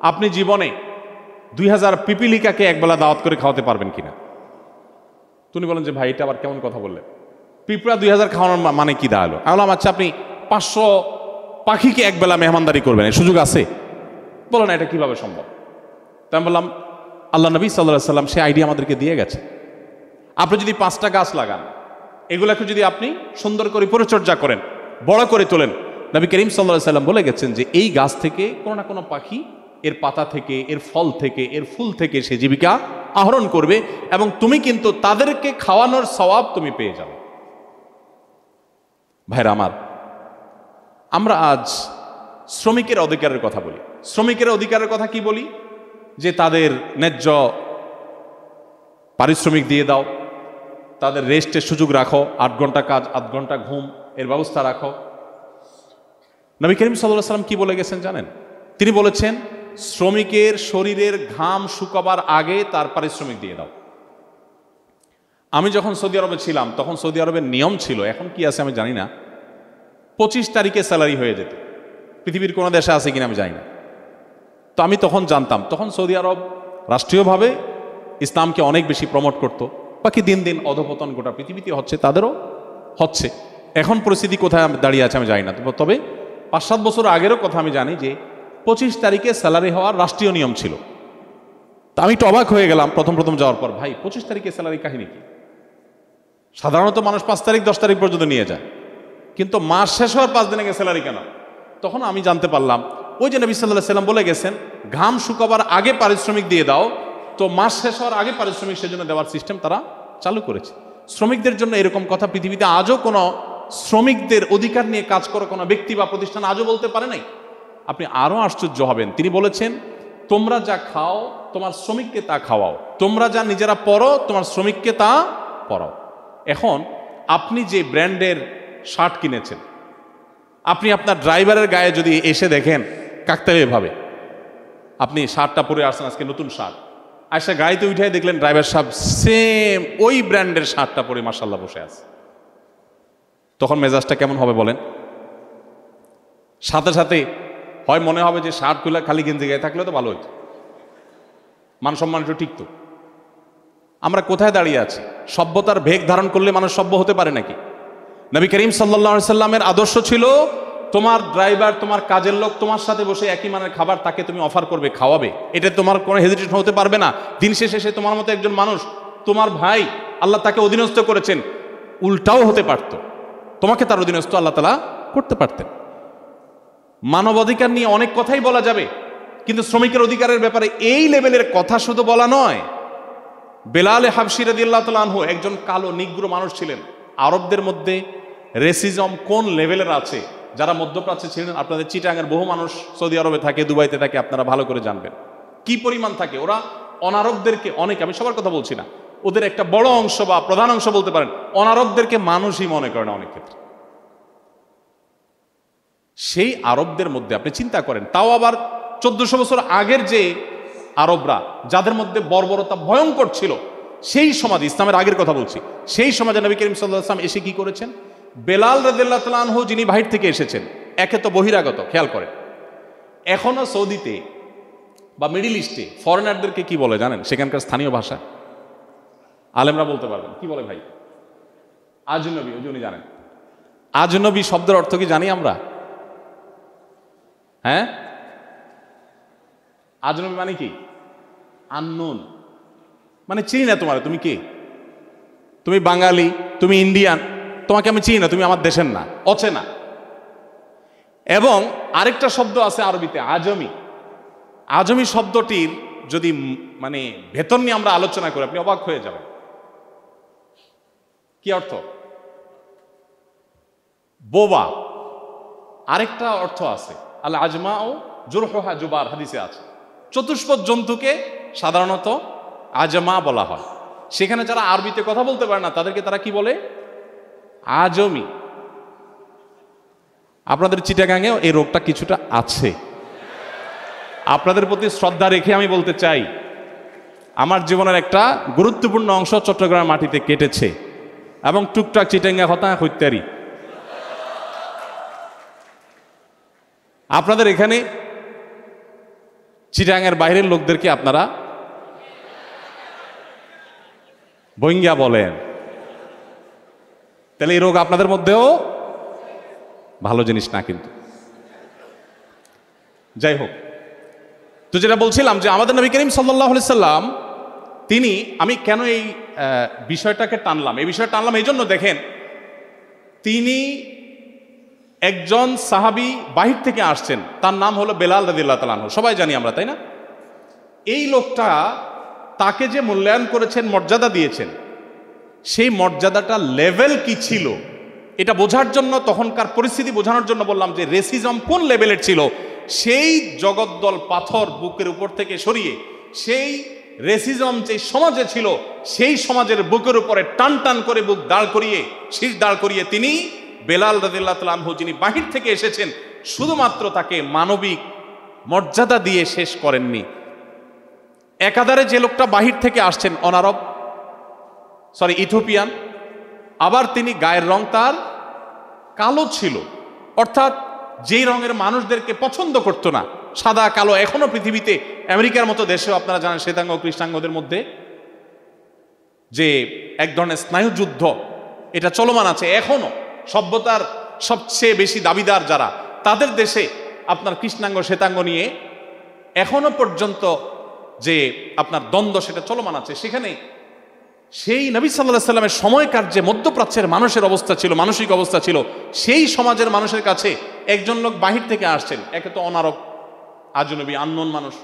আপনি জীবনে 2000 পিপিলিকাকে একবেলা দাওয়াত করে খাওয়াতে পারবেন কিনা? তুমি বলেন যে ভাই এটা আবার কেমন কথা বললেন, পিঁপড়া 2000 খাওয়ানোর মানে কি দাঁড়ালো? আমি বললাম আচ্ছা, আপনি 500 পাখিকে একবেলা মেহমানদারি করবেন, এই সুযোগ আছে? বলো না, এটা কিভাবে সম্ভব? তাই আমি বললাম, আল্লাহ নবী সাল্লাল্লাহু আলাইহি ওয়াসাল্লাম সে আইডিয়া আমাদেরকে দিয়ে গেছে। আপনি যদি 5টা গাছ লাগান, এগুলাকে যদি আপনি সুন্দর করে পরিচর্যা করেন, বড় করে তোলেন, নবী করিম সাল্লাল্লাহু আলাইহি ওয়াসাল্লাম বলে গেছেন যে এই গাছ থেকে কোনো না কোনো পাখি এর পাতা থেকে, এর ফল থেকে, এর ফুল থেকে সে জীবিকা আহরণ করবে, এবং তুমি কিন্তু তাদেরকে খাওয়ানোর সওয়াব তুমি পেয়ে যাবে। ভাইরা আমার, আমরা আজ শ্রমিকের অধিকারের কথা বলি। শ্রমিকের অধিকারের কথা কি বলি? যে তাদের ন্যায্য পারিশ্রমিক দিয়ে দাও, তাদের রেস্টের সুযোগ রাখো, 8 ঘন্টা কাজ, 8 ঘন্টা ঘুম, এর ব্যবস্থা রাখো। নবী করিম সাল্লাল্লাহু আলাইহি ওয়াসাল্লাম কি বলে গেছেন জানেন? তিনি বলেছেন, শ্রমিকের শরীরের ঘাম শুকাবার আগে তার পারিশ্রমিক দিয়ে দাও। আমি যখন সৌদি আরবে ছিলাম, তখন সৌদি আরবের নিয়ম ছিল, এখন কি আছে আমি জানি না, 25 তারিখে স্যালারি হয়ে যেত। পৃথিবীর কোনো দেশে আছে কিনা আমি জানি না, তো আমি তখন জানতাম, তখন সৌদি আরব রাষ্ট্রীয়ভাবে ইসলামকে অনেক বেশি প্রমোট করত। বাকি দিন দিন অধপতন গোটা পৃথিবীতে হচ্ছে, তাদেরও হচ্ছে। এখন পরিস্থিতি কোথায় দাঁড়িয়ে আছে আমি জানি না, তবে 5-7 বছর আগেরও কথা আমি জানি যে 25 তারিখে স্যালারি হওয়ার রাষ্ট্রীয় নিয়ম ছিল। তা আমি একটু অবাক হয়ে গেলাম প্রথম যাওয়ার পর, ভাই 25 তারিখে স্যালারি কাহিনী কি? সাধারণত মানুষ 5 তারিখ 10 তারিখ পর্যন্ত নিয়ে যায়, কিন্তু মাস শেষ হওয়ার 5 দিন আগে স্যালারি কেন? তখন আমি জানতে পারলাম, ওই যে নবী সাল্লাল্লাহু আলাইহি ওয়াসাল্লাম বলে গেছেন, ঘাম শুকাবার আগে পারিশ্রমিক দিয়ে দাও, তো মাস শেষ হওয়ার আগে পারিশ্রমিক সেজন্য দেওয়ার সিস্টেম তারা চালু করেছে। শ্রমিকদের জন্য এরকম কথা পৃথিবীতে আজও কোনো শ্রমিকদের অধিকার নিয়ে কাজ করে কোনো ব্যক্তি বা প্রতিষ্ঠান আজও বলতে পারে নাই। আপনি আরও আশ্চর্য হবেন, তিনি বলেছেন, তোমরা যা খাও তোমার শ্রমিককে তা খাওয়াও, তোমরা যা নিজেরা পরো তোমার শ্রমিককে তা পরাও। এখন আপনি যে ব্র্যান্ডের শার্ট কিনেছেন, আপনি আপনার ড্রাইভারের গায়ে যদি এসে দেখেন কাকতালীয়ভাবে আপনি শার্টটা পরে আসছেন, আজকে নতুন শার্ট, আয়সা গাড়িতে উঠে দেখলেন ড্রাইভার সাহেব সেম ওই ব্র্যান্ডের শার্টটা পরে মাশাআল্লাহ বসে আছে, তখন মেজাজটা কেমন হবে বলেন? সাথে সাথে হয় মনে হবে যে শার্ট খুলে খালি গেঞ্জি গায়ে থাকলে তো ভালো হতো, মান সম্মান একটু টিকতো। আমরা কোথায় দাঁড়িয়ে আছি? সভ্যতার ভেগ ধারণ করলে মানুষ সভ্য হতে পারে নাকি? নবী করিম সাল্লাল্লাহু আলাইহি সাল্লামের আদর্শ ছিল, তোমার ড্রাইভার, তোমার কাজের লোক তোমার সাথে বসে একই মানের খাবার তাকে তুমি অফার করবে, খাওয়াবে, এটা তোমার কোনো হেজিটেশন হতে পারবে না। দিন শেষে সে তোমার মতো একজন মানুষ, তোমার ভাই, আল্লাহ তাকে অধীনস্থ করেছেন, উল্টাও হতে পারত, তোমাকে তার অধীনস্থ আল্লাহ তাআলা করতে পারতেন। মানবাধিকার নিয়ে অনেক কথাই বলা যাবে, কিন্তু শ্রমিকের অধিকারের ব্যাপারে এই লেভেলের কথা শুধু বলা নয়। বেলাল হাবশী রাদিয়াল্লাহু তাআলা আনহু একজন কালো নিগ্র মানুষ ছিলেন। আরবদের মধ্যে রেসিজম কোন লেভেলের আছে, যারা মধ্যপ্রাচ্যে ছিলেন, আপনাদের চিটাগাংয়ের বহু মানুষ সৌদি আরবে থাকে, দুবাইতে থাকে, আপনারা ভালো করে জানবেন। কি পরিমাণ থাকে। ওরা অনারবদেরকে অনেক, আমি সবার কথা বলছি না, ওদের একটা বড় অংশ বা প্রধান অংশ বলতে পারেন, অনারবদেরকে মানুষই মনে করে না অনেক ক্ষেত্রে। সেই আরবদের মধ্যে আপনি চিন্তা করেন, তাও আবার 1400 বছর আগের যে আরবরা, যাদের মধ্যে বর্বরতা ভয়ঙ্কর ছিল, সেই সমাজে, ইসলামের আগের কথা বলছি, সেই সমাজে নবী করিম সাল্লাল্লাহু আলাইহি ওয়াসাল্লাম এসে কি করেছেন? বেলাল রাদিয়াল্লাহু তাআলা আনহু, যিনি বাহির থেকে এসেছেন, একে তো বহিরাগত, খেয়াল করেন, এখনো সৌদিতে বা মিডিল ইস্টে ফরেনারদেরকে কি বলে জানেন? সেখানকার স্থানীয় ভাষা আলেমরা বলতে পারবেন কি বলে ভাই? আজনবী। ওই জন্য জানেন আজনবী শব্দের অর্থ কি জানি আমরা? হ্যাঁ, আজনবী মানে কি? আননোন, মানে চিনি না তোমার, তুমি কে? তুমি বাঙালি, তুমি ইন্ডিয়ান, তোমাকে আমি চিনি না, তুমি আমার দেশের না, অচেনা। এবং আরেকটা শব্দ আছে আরবিতে, আজমি। আজমি শব্দটির যদি মানে ভেতর নিয়ে আমরা আলোচনা করি, আপনি অবাক হয়ে যাবেন। কি অর্থ? বোবা। আরেকটা অর্থ আছে, আল আজমা ও জুরহুহা জুবার, হাদিসে আছে। চতুষ্পদ জন্তুকে সাধারণত আজমা বলা হয়। সেখানে যারা আরবিতে কথা বলতে পারে না, তাদেরকে তারা কি বলে? আজমি। আপনাদের চিটাগাঙেও এই রোগটা কিছুটা আছে। আপনাদের প্রতি শ্রদ্ধা রেখে আমি বলতে চাই, আমার জীবনের একটা গুরুত্বপূর্ণ অংশ চট্টগ্রাম মাটিতে কেটেছে, এবং টুকটাক চিটাঙ্গা হতা হইতারি। আপনাদের এখানে চিটাঙ্গের বাইরের লোকদেরকে আপনারা বইঙ্গা বলেন, তাহলে এই রোগ আপনাদের মধ্যেও ভালো জিনিস না। কিন্তু যাই হোক, তো যেটা বলছিলাম যে আমাদের নবী করিম সাল্লাল্লাহু আলাইহি সাল্লাম, তিনি, আমি কেন এই বিষয়টাকে টানলাম, এই বিষয়টা টানলাম এই জন্য, দেখেন, তিনি একজন সাহাবী বাহির থেকে আসছেন, তার নাম হলো বেলাল রাদিয়াল্লাহু তাআলা আনহু, সবাই জানি আমরা, তাই না? এই লোকটা, তাকে যে মূল্যায়ন করেছেন, মর্যাদা দিয়েছেন, সেই মর্যাদাটা লেভেল কি ছিল এটা বোঝার জন্য, তখনকার পরিস্থিতি বোঝানোর জন্য বললাম যে রেসিজম কোন লেভেলের ছিল। সেই জগদ্দল পাথর বুকের উপর থেকে সরিয়ে, সেই রেসিজম যে সমাজে ছিল, সেই সমাজের বুকের উপরে টান টান করে বুক দাঁড় করিয়ে, শীষ দাঁড় করিয়ে তিনি বেলাল রাদিয়াল্লাহু তাআলা আনহু, যিনি বাহির থেকে এসেছেন, শুধুমাত্র তাকে মানবিক মর্যাদা দিয়ে শেষ করেননি। একাধারে যে লোকটা বাহির থেকে আসছেন, অনারব, ইথিওপিয়ান, আবার তিনি গায়ের রং তার কালো ছিল, অর্থাৎ যেই রঙের মানুষদেরকে পছন্দ করতো না, সাদা কালো। এখনো পৃথিবীতে আমেরিকার মতো দেশেও আপনারা জানেন, শ্বেতাঙ্গ কৃষ্ণাঙ্গদের মধ্যে যে এক ধরনের স্নায়ুযুদ্ধ, এটা চলমান আছে এখনো। সভ্যতার সবচেয়ে বেশি দাবিদার যারা, তাদের দেশে আপনার কৃষ্ণাঙ্গ শ্বেতাঙ্গ নিয়ে এখনো পর্যন্ত যে আপনার দ্বন্দ্ব, সেটা চলমান আছে। সেখানে সেই নবী সাল্লাল্লাহু আলাইহি সাল্লামের সময়কার যে মধ্যপ্রাচ্যের মানুষের অবস্থা ছিল, মানসিক অবস্থা ছিল, সেই সমাজের মানুষের কাছে একজন লোক বাহির থেকে আসছেন, একে তো অনারব, আজনবী, আননোন মানুষ,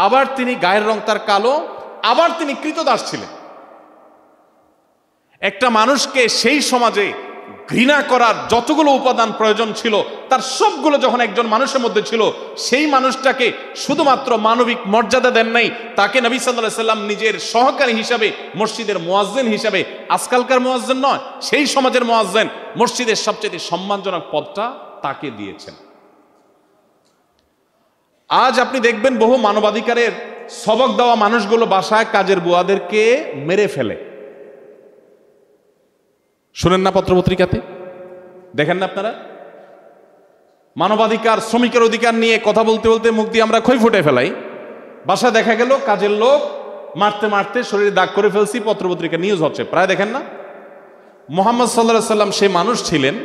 আবার তিনি গায়ের রং তার কালো, আবার তিনি ক্রীতদাস ছিলেন। একটা মানুষকে সেই সমাজে ঘৃণা করার যতগুলো উপাদান প্রয়োজন ছিল, তার সবগুলো যখন একজন মানুষের মধ্যে ছিল, সেই মানুষটাকে শুধুমাত্র মানবিক মর্যাদা দেন নাই, তাকে নবী সাল্লাল্লাহু আলাইহি সাল্লাম নিজের সহকারী হিসাবে, মসজিদের মুয়াজ্জিন হিসাবে, আজকালকার মুয়াজ্জিন নয়, সেই সমাজের মুয়াজ্জিন, মসজিদের সবচেয়ে সম্মানজনক পদটা তাকে দিয়েছেন। আজ আপনি দেখবেন বহু মানবাধিকারের সবক দেওয়া মানুষগুলো বাসায় কাজের বুয়াদেরকে মেরে ফেলে। শুনেন না পত্রপত্রিকাতে, দেখেন না আপনারা? মানবাধিকার, শ্রমিকের অধিকার নিয়ে কথা বলতে বলতে মুখ দিয়ে আমরা খই ফুটে ফেলাই, বাসায় দেখা গেল কাজের লোক মারতে মারতে শরীরে দাগ করে ফেলছি, পত্রপত্রিকা নিউজ হচ্ছে প্রায়, দেখেন না? মুহাম্মদ সাল্লাল্লাহু আলাইহি সাল্লাম সে মানুষ ছিলেন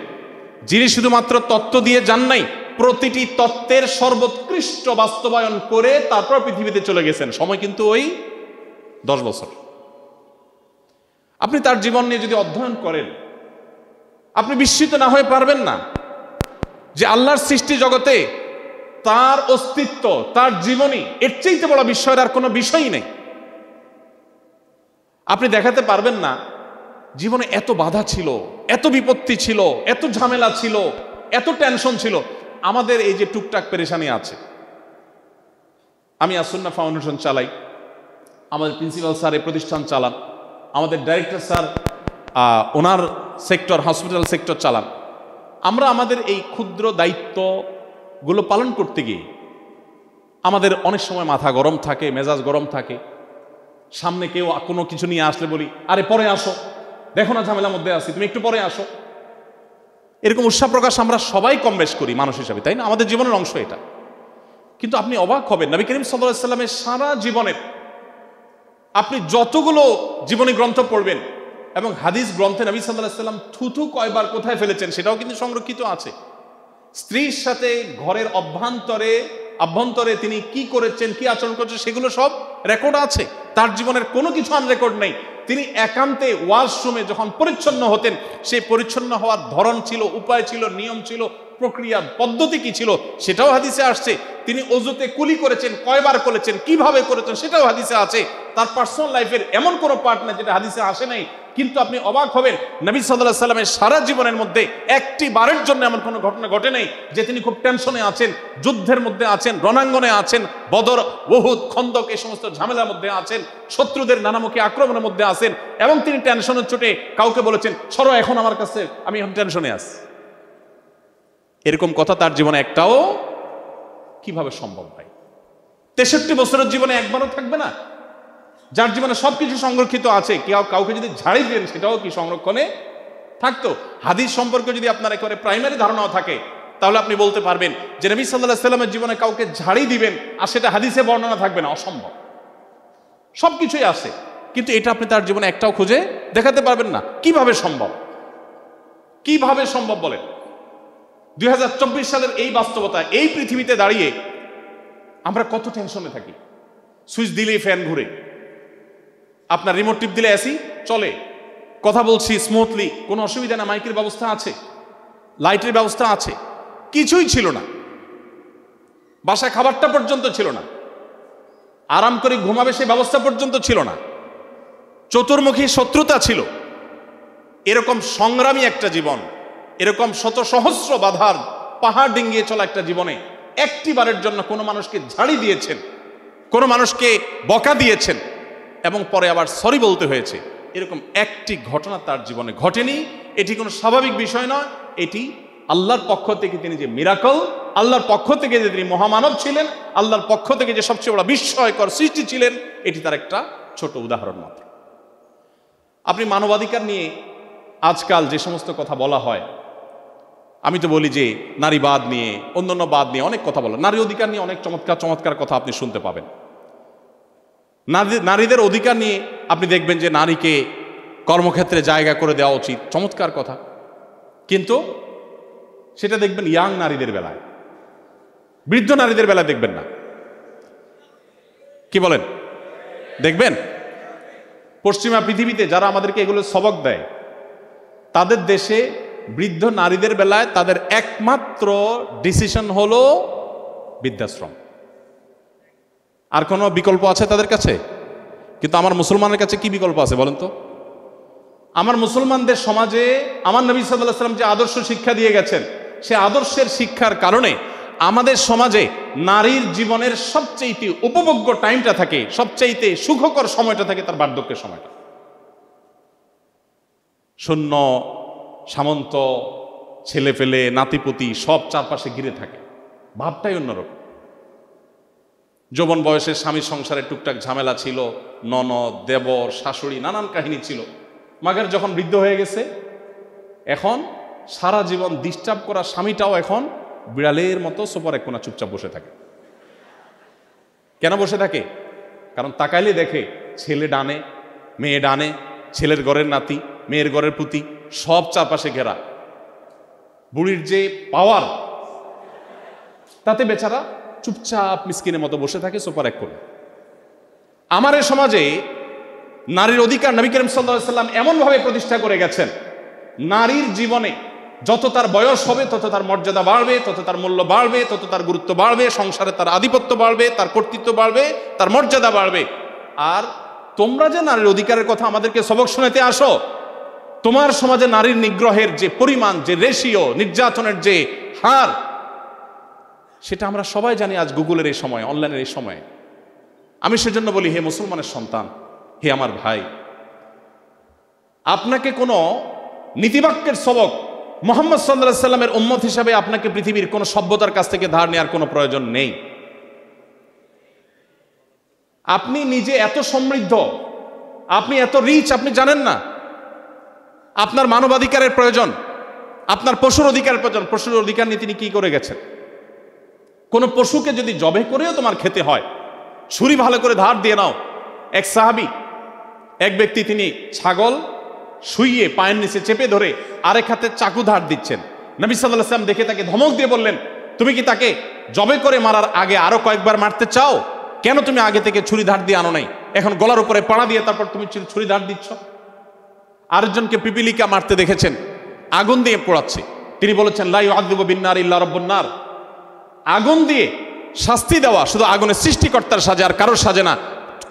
যিনি শুধুমাত্র তত্ত্ব দিয়ে যান নাই, প্রতিটি তত্ত্বের সর্বোৎকৃষ্ট বাস্তবায়ন করে তারপর পৃথিবীতে চলে গেছেন। সময় কিন্তু ওই 10 বছর। আপনি তার জীবন নিয়ে যদি অধ্যয়ন করেন, আপনি বিস্মিত না হয়ে পারবেন না যে আল্লাহর সৃষ্টি জগতে তার অস্তিত্ব, তার জীবনী, এর চাইতে বড় বিস্ময়ের আর কোনো বিষয়ই নেই। আপনি দেখাতে পারবেন না জীবনে এত বাধা ছিল, এত বিপত্তি ছিল, এত ঝামেলা ছিল, এত টেনশন ছিল। আমাদের এই যে টুকটাক পেরেশানি আছে, আমি আসুন্না ফাউন্ডেশন চালাই, আমাদের প্রিন্সিপাল স্যার এই প্রতিষ্ঠান চালান, আমাদের ডাইরেক্টর স্যার ওনার সেক্টর হসপিটাল সেক্টর চালান। আমরা আমাদের এই ক্ষুদ্র দায়িত্বগুলো পালন করতে গিয়ে আমাদের অনেক সময় মাথা গরম থাকে, মেজাজ গরম থাকে। সামনে কেউ কোনো কিছু নিয়ে আসলে বলি, আরে পরে আসো, দেখো না ঝামেলার মধ্যে আছি, তুমি একটু পরে আসো। এরকম উৎসাহ প্রকাশ আমরা সবাই কম বেশ করি মানুষ হিসাবে, তাই না? আমাদের জীবনের অংশ এটা। কিন্তু আপনি অবাক হবেন, নবী করিম সাল্লাল্লাহু আলাইহি সাল্লামের সারা জীবনের আপনি যতগুলো জীবনী গ্রন্থ পড়বেন এবং হাদিস গ্রন্থে নবী সাল্লাল্লাহু আলাইহি সাল্লাম থুথু কয়বার কোথায় ফেলেছেন সেটাও কিন্তু সংরক্ষিত আছে। স্ত্রীর সাথে ঘরের অভ্যন্তরে তিনি কি করেছেন, কি আচরণ করেছেন, সেগুলো সব রেকর্ড আছে। তার জীবনের কোনো কিছু আনরেকর্ড নেই। তিনি একান্তে ওয়াশরুমে যখন পরিচ্ছন্ন হতেন, সেই পরিচ্ছন্ন হওয়ার ধরন ছিল, উপায় ছিল, নিয়ম ছিল, প্রক্রিয়া পদ্ধতি কি ছিল সেটাও হাদিসে আসছে। তিনি অজুতে কুলি করেছেন, কয়বার করেছেন, কিভাবে করেছেন সেটাও হাদিসে আছে। তার পার্সোনাল লাইফের এমন কোনো পার্ট না যেটা হাদিসে আসে নাই। কিন্তু আপনি অবাক হবেন, নবী সাল্লাল্লাহু আলাইহি সাল্লামের সারা জীবনের মধ্যে একটি বারের জন্য এমন কোনো ঘটনা ঘটে নাই যে তিনি খুব টেনশনে আছেন, যুদ্ধের মধ্যে আছেন, রণাঙ্গনে আছেন, বদর, উহুদ, খন্দক এই সমস্ত ঝামেলার মধ্যে আছেন, শত্রুদের নানামুখী আক্রমণের মধ্যে আছেন এবং তিনি টেনশনের চোটে কাউকে বলেছেন, সরো এখন আমার কাছে, আমি এখন টেনশনে আছি। এরকম কথা তার জীবনে একটাও কিভাবে সম্ভব ভাই? 63 বছরের জীবনে একবারও থাকবে না? যার জীবনে সবকিছু সংরক্ষিত আছে, কাউকে যদি ঝাড়ি দেন সেটাও কি সংরক্ষণে থাকতো? হাদিস সম্পর্কে যদি আপনার একেবারে প্রাইমারি ধারণাও থাকে, তাহলে আপনি বলতে পারবেন যে নবী সাল্লাল্লাহু আলাইহি সাল্লামের জীবনে কাউকে ঝাড়ি দিবেন আর সেটা হাদিসে বর্ণনা থাকবে না, অসম্ভব। সবকিছুই আছে, কিন্তু এটা আপনি তার জীবনে একটাও খুঁজে দেখাতে পারবেন না। কিভাবে সম্ভব? কিভাবে সম্ভব বলেন? 2024 সালের এই বাস্তবতা, এই পৃথিবীতে দাঁড়িয়ে আমরা কত টেনশনে থাকি। সুইচ দিলেই ফ্যান ঘুরে, আপনার রিমোট টিপ দিলে এসি চলে, কথা বলছি স্মুথলি, কোনো অসুবিধা না, মাইকের ব্যবস্থা আছে, লাইটের ব্যবস্থা আছে। কিছুই ছিল না, বাসায় খাবারটা পর্যন্ত ছিল না, আরাম করে ঘুমাবে সে ব্যবস্থা পর্যন্ত ছিল না, চতুর্মুখী শত্রুতা ছিল। এরকম সংগ্রামী একটা জীবন, এরকম শত সহস্র বাধার পাহাড় ডিঙ্গিয়ে চলা একটা জীবনে একটি বারের জন্য কোনো মানুষকে ঝাড়ি দিয়েছেন, কোনো মানুষকে বকা দিয়েছেন এবং পরে আবার সরি বলতে হয়েছে, এরকম একটি ঘটনা তার জীবনে ঘটেনি। এটি কোনো স্বাভাবিক বিষয় নয়, এটি আল্লাহর পক্ষ থেকে তিনি যে মিরাকল, আল্লাহর পক্ষ থেকে যে তিনি মহামানব ছিলেন, আল্লাহর পক্ষ থেকে যে সবচেয়ে বড় বিস্ময়কর সৃষ্টি ছিলেন, এটি তার একটা ছোট উদাহরণ মাত্র। আপনি মানবাধিকার নিয়ে আজকাল যে সমস্ত কথা বলা হয়, আমি তো বলি যে নারীবাদ নিয়ে, অন্যান্য বাদ নিয়ে অনেক কথা বলা, নারী অধিকার নিয়ে অনেক চমৎকার চমৎকার কথা আপনি শুনতে পাবেন। নারীদের অধিকার নিয়ে আপনি দেখবেন যে নারীকে কর্মক্ষেত্রে জায়গা করে দেওয়া উচিত, চমৎকার কথা। কিন্তু সেটা দেখবেন ইয়াং নারীদের বেলায়, বৃদ্ধ নারীদের বেলায় দেখবেন না। কি বলেন? দেখবেন পশ্চিমা পৃথিবীতে যারা আমাদেরকে এগুলো সবক দেয়, তাদের দেশে বৃদ্ধ নারীদের বেলায় তাদের একমাত্র ডিসিশন হলো বৃদ্ধাশ্রম। আর কোনো বিকল্প আছে তাদের কাছে? কিন্তু আমার মুসলমানের কাছে কি বিকল্প আছে বলেন তো? আমার মুসলমানদের সমাজে আমার নবী সাল্লাল্লাহু আলাইহি ওয়াসাল্লাম যে আদর্শ শিক্ষা দিয়ে গেছেন, সে আদর্শের শিক্ষার কারণে আমাদের সমাজে নারীর জীবনের সবচেয়ে উপভোগ্য টাইমটা থাকে, সবচেয়ে সুখকর সময়টা থাকে তার বার্ধক্যের সময়টা। শূন্য, সামন্ত, ছেলে ফেলে, নাতিপুতি সব চারপাশে ঘিরে থাকে, ভাবটাই অন্যরকম। যৌবন বয়সের স্বামীর সংসারে টুকটাক ঝামেলা ছিল, ননদ, দেবর, শাশুড়ি, নানান কাহিনী ছিল। মাগের যখন বৃদ্ধ হয়ে গেছে, এখন সারা জীবন ডিস্টার্ব করা স্বামীটাও এখন বিড়ালের মতো সোফার এক কোণা চুপচাপ বসে থাকে। কেন বসে থাকে? কারণ তাকাইলে দেখে ছেলে ডানে, মেয়ে ডানে, ছেলের ঘরের নাতি, মেয়ের ঘরের পুতি, সব চারপাশে ঘেরা। বুড়ির যে পাওয়ার, তাতে বেচারা চুপচাপ মিসকিনের মতো বসে থাকে সোফার এক কোণে। আমার এই সমাজে নারীর অধিকার নবী করিম সাল্লাল্লাহু আলাইহি ওয়াসাল্লাম এমনভাবে প্রতিষ্ঠা করে গেছেন, নারীর জীবনে যত তার বয়স হবে তত তার মর্যাদা বাড়বে, তত তার মূল্য বাড়বে, তত তার গুরুত্ব বাড়বে, সংসারে তার আধিপত্য বাড়বে, তার কর্তৃত্ব বাড়বে, তার মর্যাদা বাড়বে। আর তোমরা যে নারীর অধিকারের কথা আমাদেরকে সবক শোনাতে আসো, তোমার সমাজে নারীর নিগ্রহের যে পরিমাণ, যে রেশিও, নির্যাতনের যে হার, সেটা আমরা সবাই জানি। আজ গুগলের এই সময়, অনলাইনের এই সময়ে আমি সেজন্য বলি, হে মুসলমানের সন্তান, হে আমার ভাই, আপনাকে কোনো নীতিবাক্যের সবক মুহাম্মদ সাল্লাল্লাহু আলাইহি সাল্লামের উম্মত হিসাবে আপনাকে পৃথিবীর কোনো সভ্যতার কাছ থেকে ধার নেওয়ার কোনো প্রয়োজন নেই। আপনি নিজে এত সমৃদ্ধ, আপনি এত রিচ, আপনি জানেন না আপনার মানবাধিকারের প্রয়োজন, আপনার পশুর অধিকারের প্রয়োজন। পশুর অধিকার নিয়ে তিনি কি করে গেছেন? কোনো পশুকে যদি জবে করেও তোমার খেতে হয়, ছুরি ভালো করে ধার দিয়ে নাও। এক সাহাবী, এক ব্যক্তি, তিনি ছাগল শুইয়ে পায়ের নিচে চেপে ধরে আরেক হাতে চাকু ধার দিচ্ছেন। নবী সাল্লাল্লাহু আলাইহি ওয়াসাল্লাম দেখে তাকে ধমক দিয়ে বললেন, তুমি কি তাকে জবে করে মারার আগে আরো কয়েকবার মারতে চাও? কেন তুমি আগে থেকে ছুরি ধার দিয়ে আনো নাই? এখন গলার উপরে পাড়া দিয়ে তারপর তুমি ছুরি ধার দিচ্ছ। আরেকজনকে পিপিলিকা মারতে দেখেছেন, আগুন দিয়ে পোড়াচ্ছে। তিনি বলেছেন, লা ইউআযযিবু বিন-নার ইল্লা রাব্বুন নার। আগুন দিয়ে শাস্তি দেওয়া শুধু আগুনের সৃষ্টিকর্তার সাজে, আর কারোর সাজে না।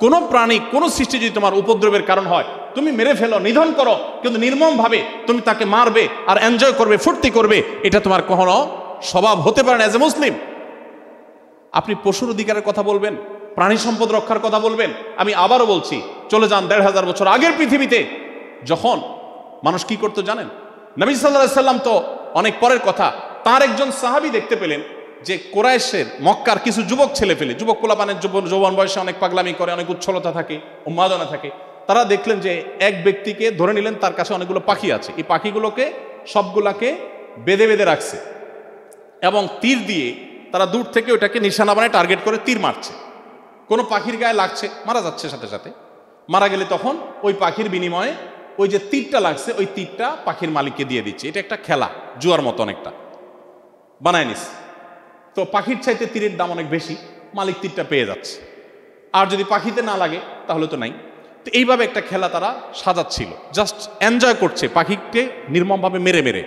কোনো প্রাণী, কোনো সৃষ্টি যদি তোমার উপদ্রবের কারণ হয়, তুমি মেরে ফেলো, নিধন করো, কিন্তু নির্মম ভাবে তুমি তাকে মারবে আর এনজয় করবে, ফুর্তি করবে, এটা তোমার কখনো স্বভাব হতে পারে না। এজ এ মুসলিম আপনি পশুর অধিকারের কথা বলবেন, প্রাণী সম্পদ রক্ষার কথা বলবেন। আমি আবারও বলছি, চলে যান ১৫০০ বছর আগের পৃথিবীতে, যখন মানুষ কি করতো জানেন? নবী সাল্লাল্লাহু আলাইহি সাল্লাম তো অনেক পরের কথা, তার একজন সাহাবী দেখতে পেলেন যে কোরাইশের, মক্কার কিছু যুবক ছেলে ফেলে, যুবক পোলাপানের যৌবন বয়সে অনেক পাগলামি করে, অনেক উচ্ছলতা থাকে, উন্মাদনা থাকে। তারা দেখলেন যে এক ব্যক্তিকে ধরে নিলেন, তার কাছে অনেকগুলো পাখি আছে, এই পাখিগুলোকে সবগুলাকে বেঁধে বেঁধে রাখছে এবং তীর দিয়ে তারা দূর থেকে ওটাকে নিশানা বানায় টার্গেট করে তীর মারছে। কোনো পাখির গায়ে লাগছে, মারা যাচ্ছে সাথে সাথে। মারা গেলে তখন ওই পাখির বিনিময়ে ওই যে তীরটা লাগছে, ওই তীরটা পাখির মালিককে দিয়ে দিচ্ছে। এটা একটা খেলা, জুয়ার মতো অনেকটা বানায় নিস। তো পাখির চাইতে তীরের দাম অনেক বেশি, মালিক তীরটা পেয়ে যাচ্ছে। আর যদি পাখিতে না লাগে তাহলে তো নাই। তো এইভাবে একটা খেলা তারা সাজাচ্ছিল, জাস্ট এনজয় করছে, পাখিকে নির্মমভাবে মেরে মেরে।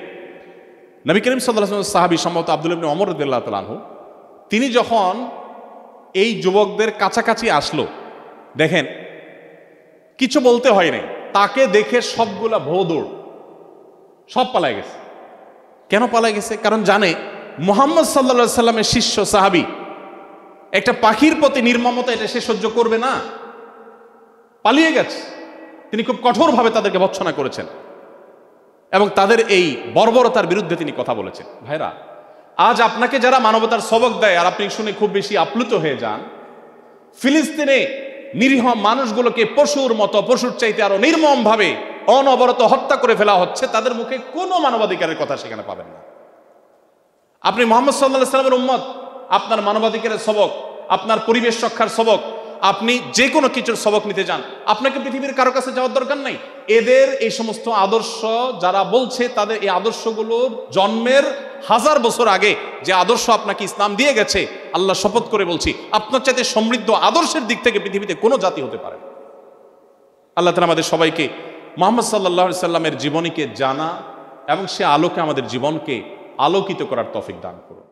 নবী করিম সাল্লাল্লাহু আলাইহি ওয়াসাল্লাম সাহাবী সম্ভবত আব্দুল্লাহ ইবনে ওমর রাদিয়াল্লাহু তাআলা আনহু, তিনি যখন এই যুবকদের কাছাকাছি আসলো, দেখেন কিছু বলতে হয় নাই, তাকে দেখে সবগুলা ভৌদৌড়, সব পালায় গেছে। কেন পালায় গেছে? কারণ জানে মুহাম্মদ সাল্লাল্লাহু আলাইহি সাল্লামের শিষ্য সাহাবী একটা পাখির প্রতি নির্মমতা, এটা সে সহ্য করবে না, পালিয়ে গেছে। তিনি খুব কঠোরভাবে তাদেরকে ভৎসনা করেছেন এবং তাদের এই বর্বরতার বিরুদ্ধে তিনি কথা বলেছেন। ভাইরা, আজ আপনাকে যারা মানবতার সবক দেয় আর আপনি শুনে খুব বেশি আপ্লুত হয়ে যান, ফিলিস্তিনে নিরীহ মানুষগুলোকে পশুর মতো, পশুর চাইতে আরো নির্মম ভাবে অনবরত হত্যা করে ফেলা হচ্ছে, তাদের মুখে কোনো মানবাধিকারের কথা সেখানে পাবেন না। আপনি মুহাম্মদ সাল্লাল্লাহু আলাইহি ওয়াসাল্লামের উম্মত, আপনার মানবাধিকারের সবক, আপনার পরিবেশ রক্ষার সবক, আপনি যে কোনো কিছুর সবক নিতে যান, আপনাকে পৃথিবীর কারো কাছে যাওয়ার দরকার নাই। এদের এই সমস্ত আদর্শ যারা বলছে, তাদের এই আদর্শগুলোর জন্মের 1000 বছর আগে যে আদর্শ আপনাকে ইসলাম দিয়ে গেছে, আল্লাহ শপথ করে বলছি, আপনার চাইতে সমৃদ্ধ আদর্শের দিক থেকে পৃথিবীতে কোনো জাতি হতে পারে না। আল্লাহ তাআলা আমাদের সবাইকে মুহাম্মদ সাল্লাল্লাহু আলাইহি সাল্লামের জীবনীকে জানা এবং সে আলোকে আমাদের জীবনকে আলোকিত করার তৌফিক দান করুন।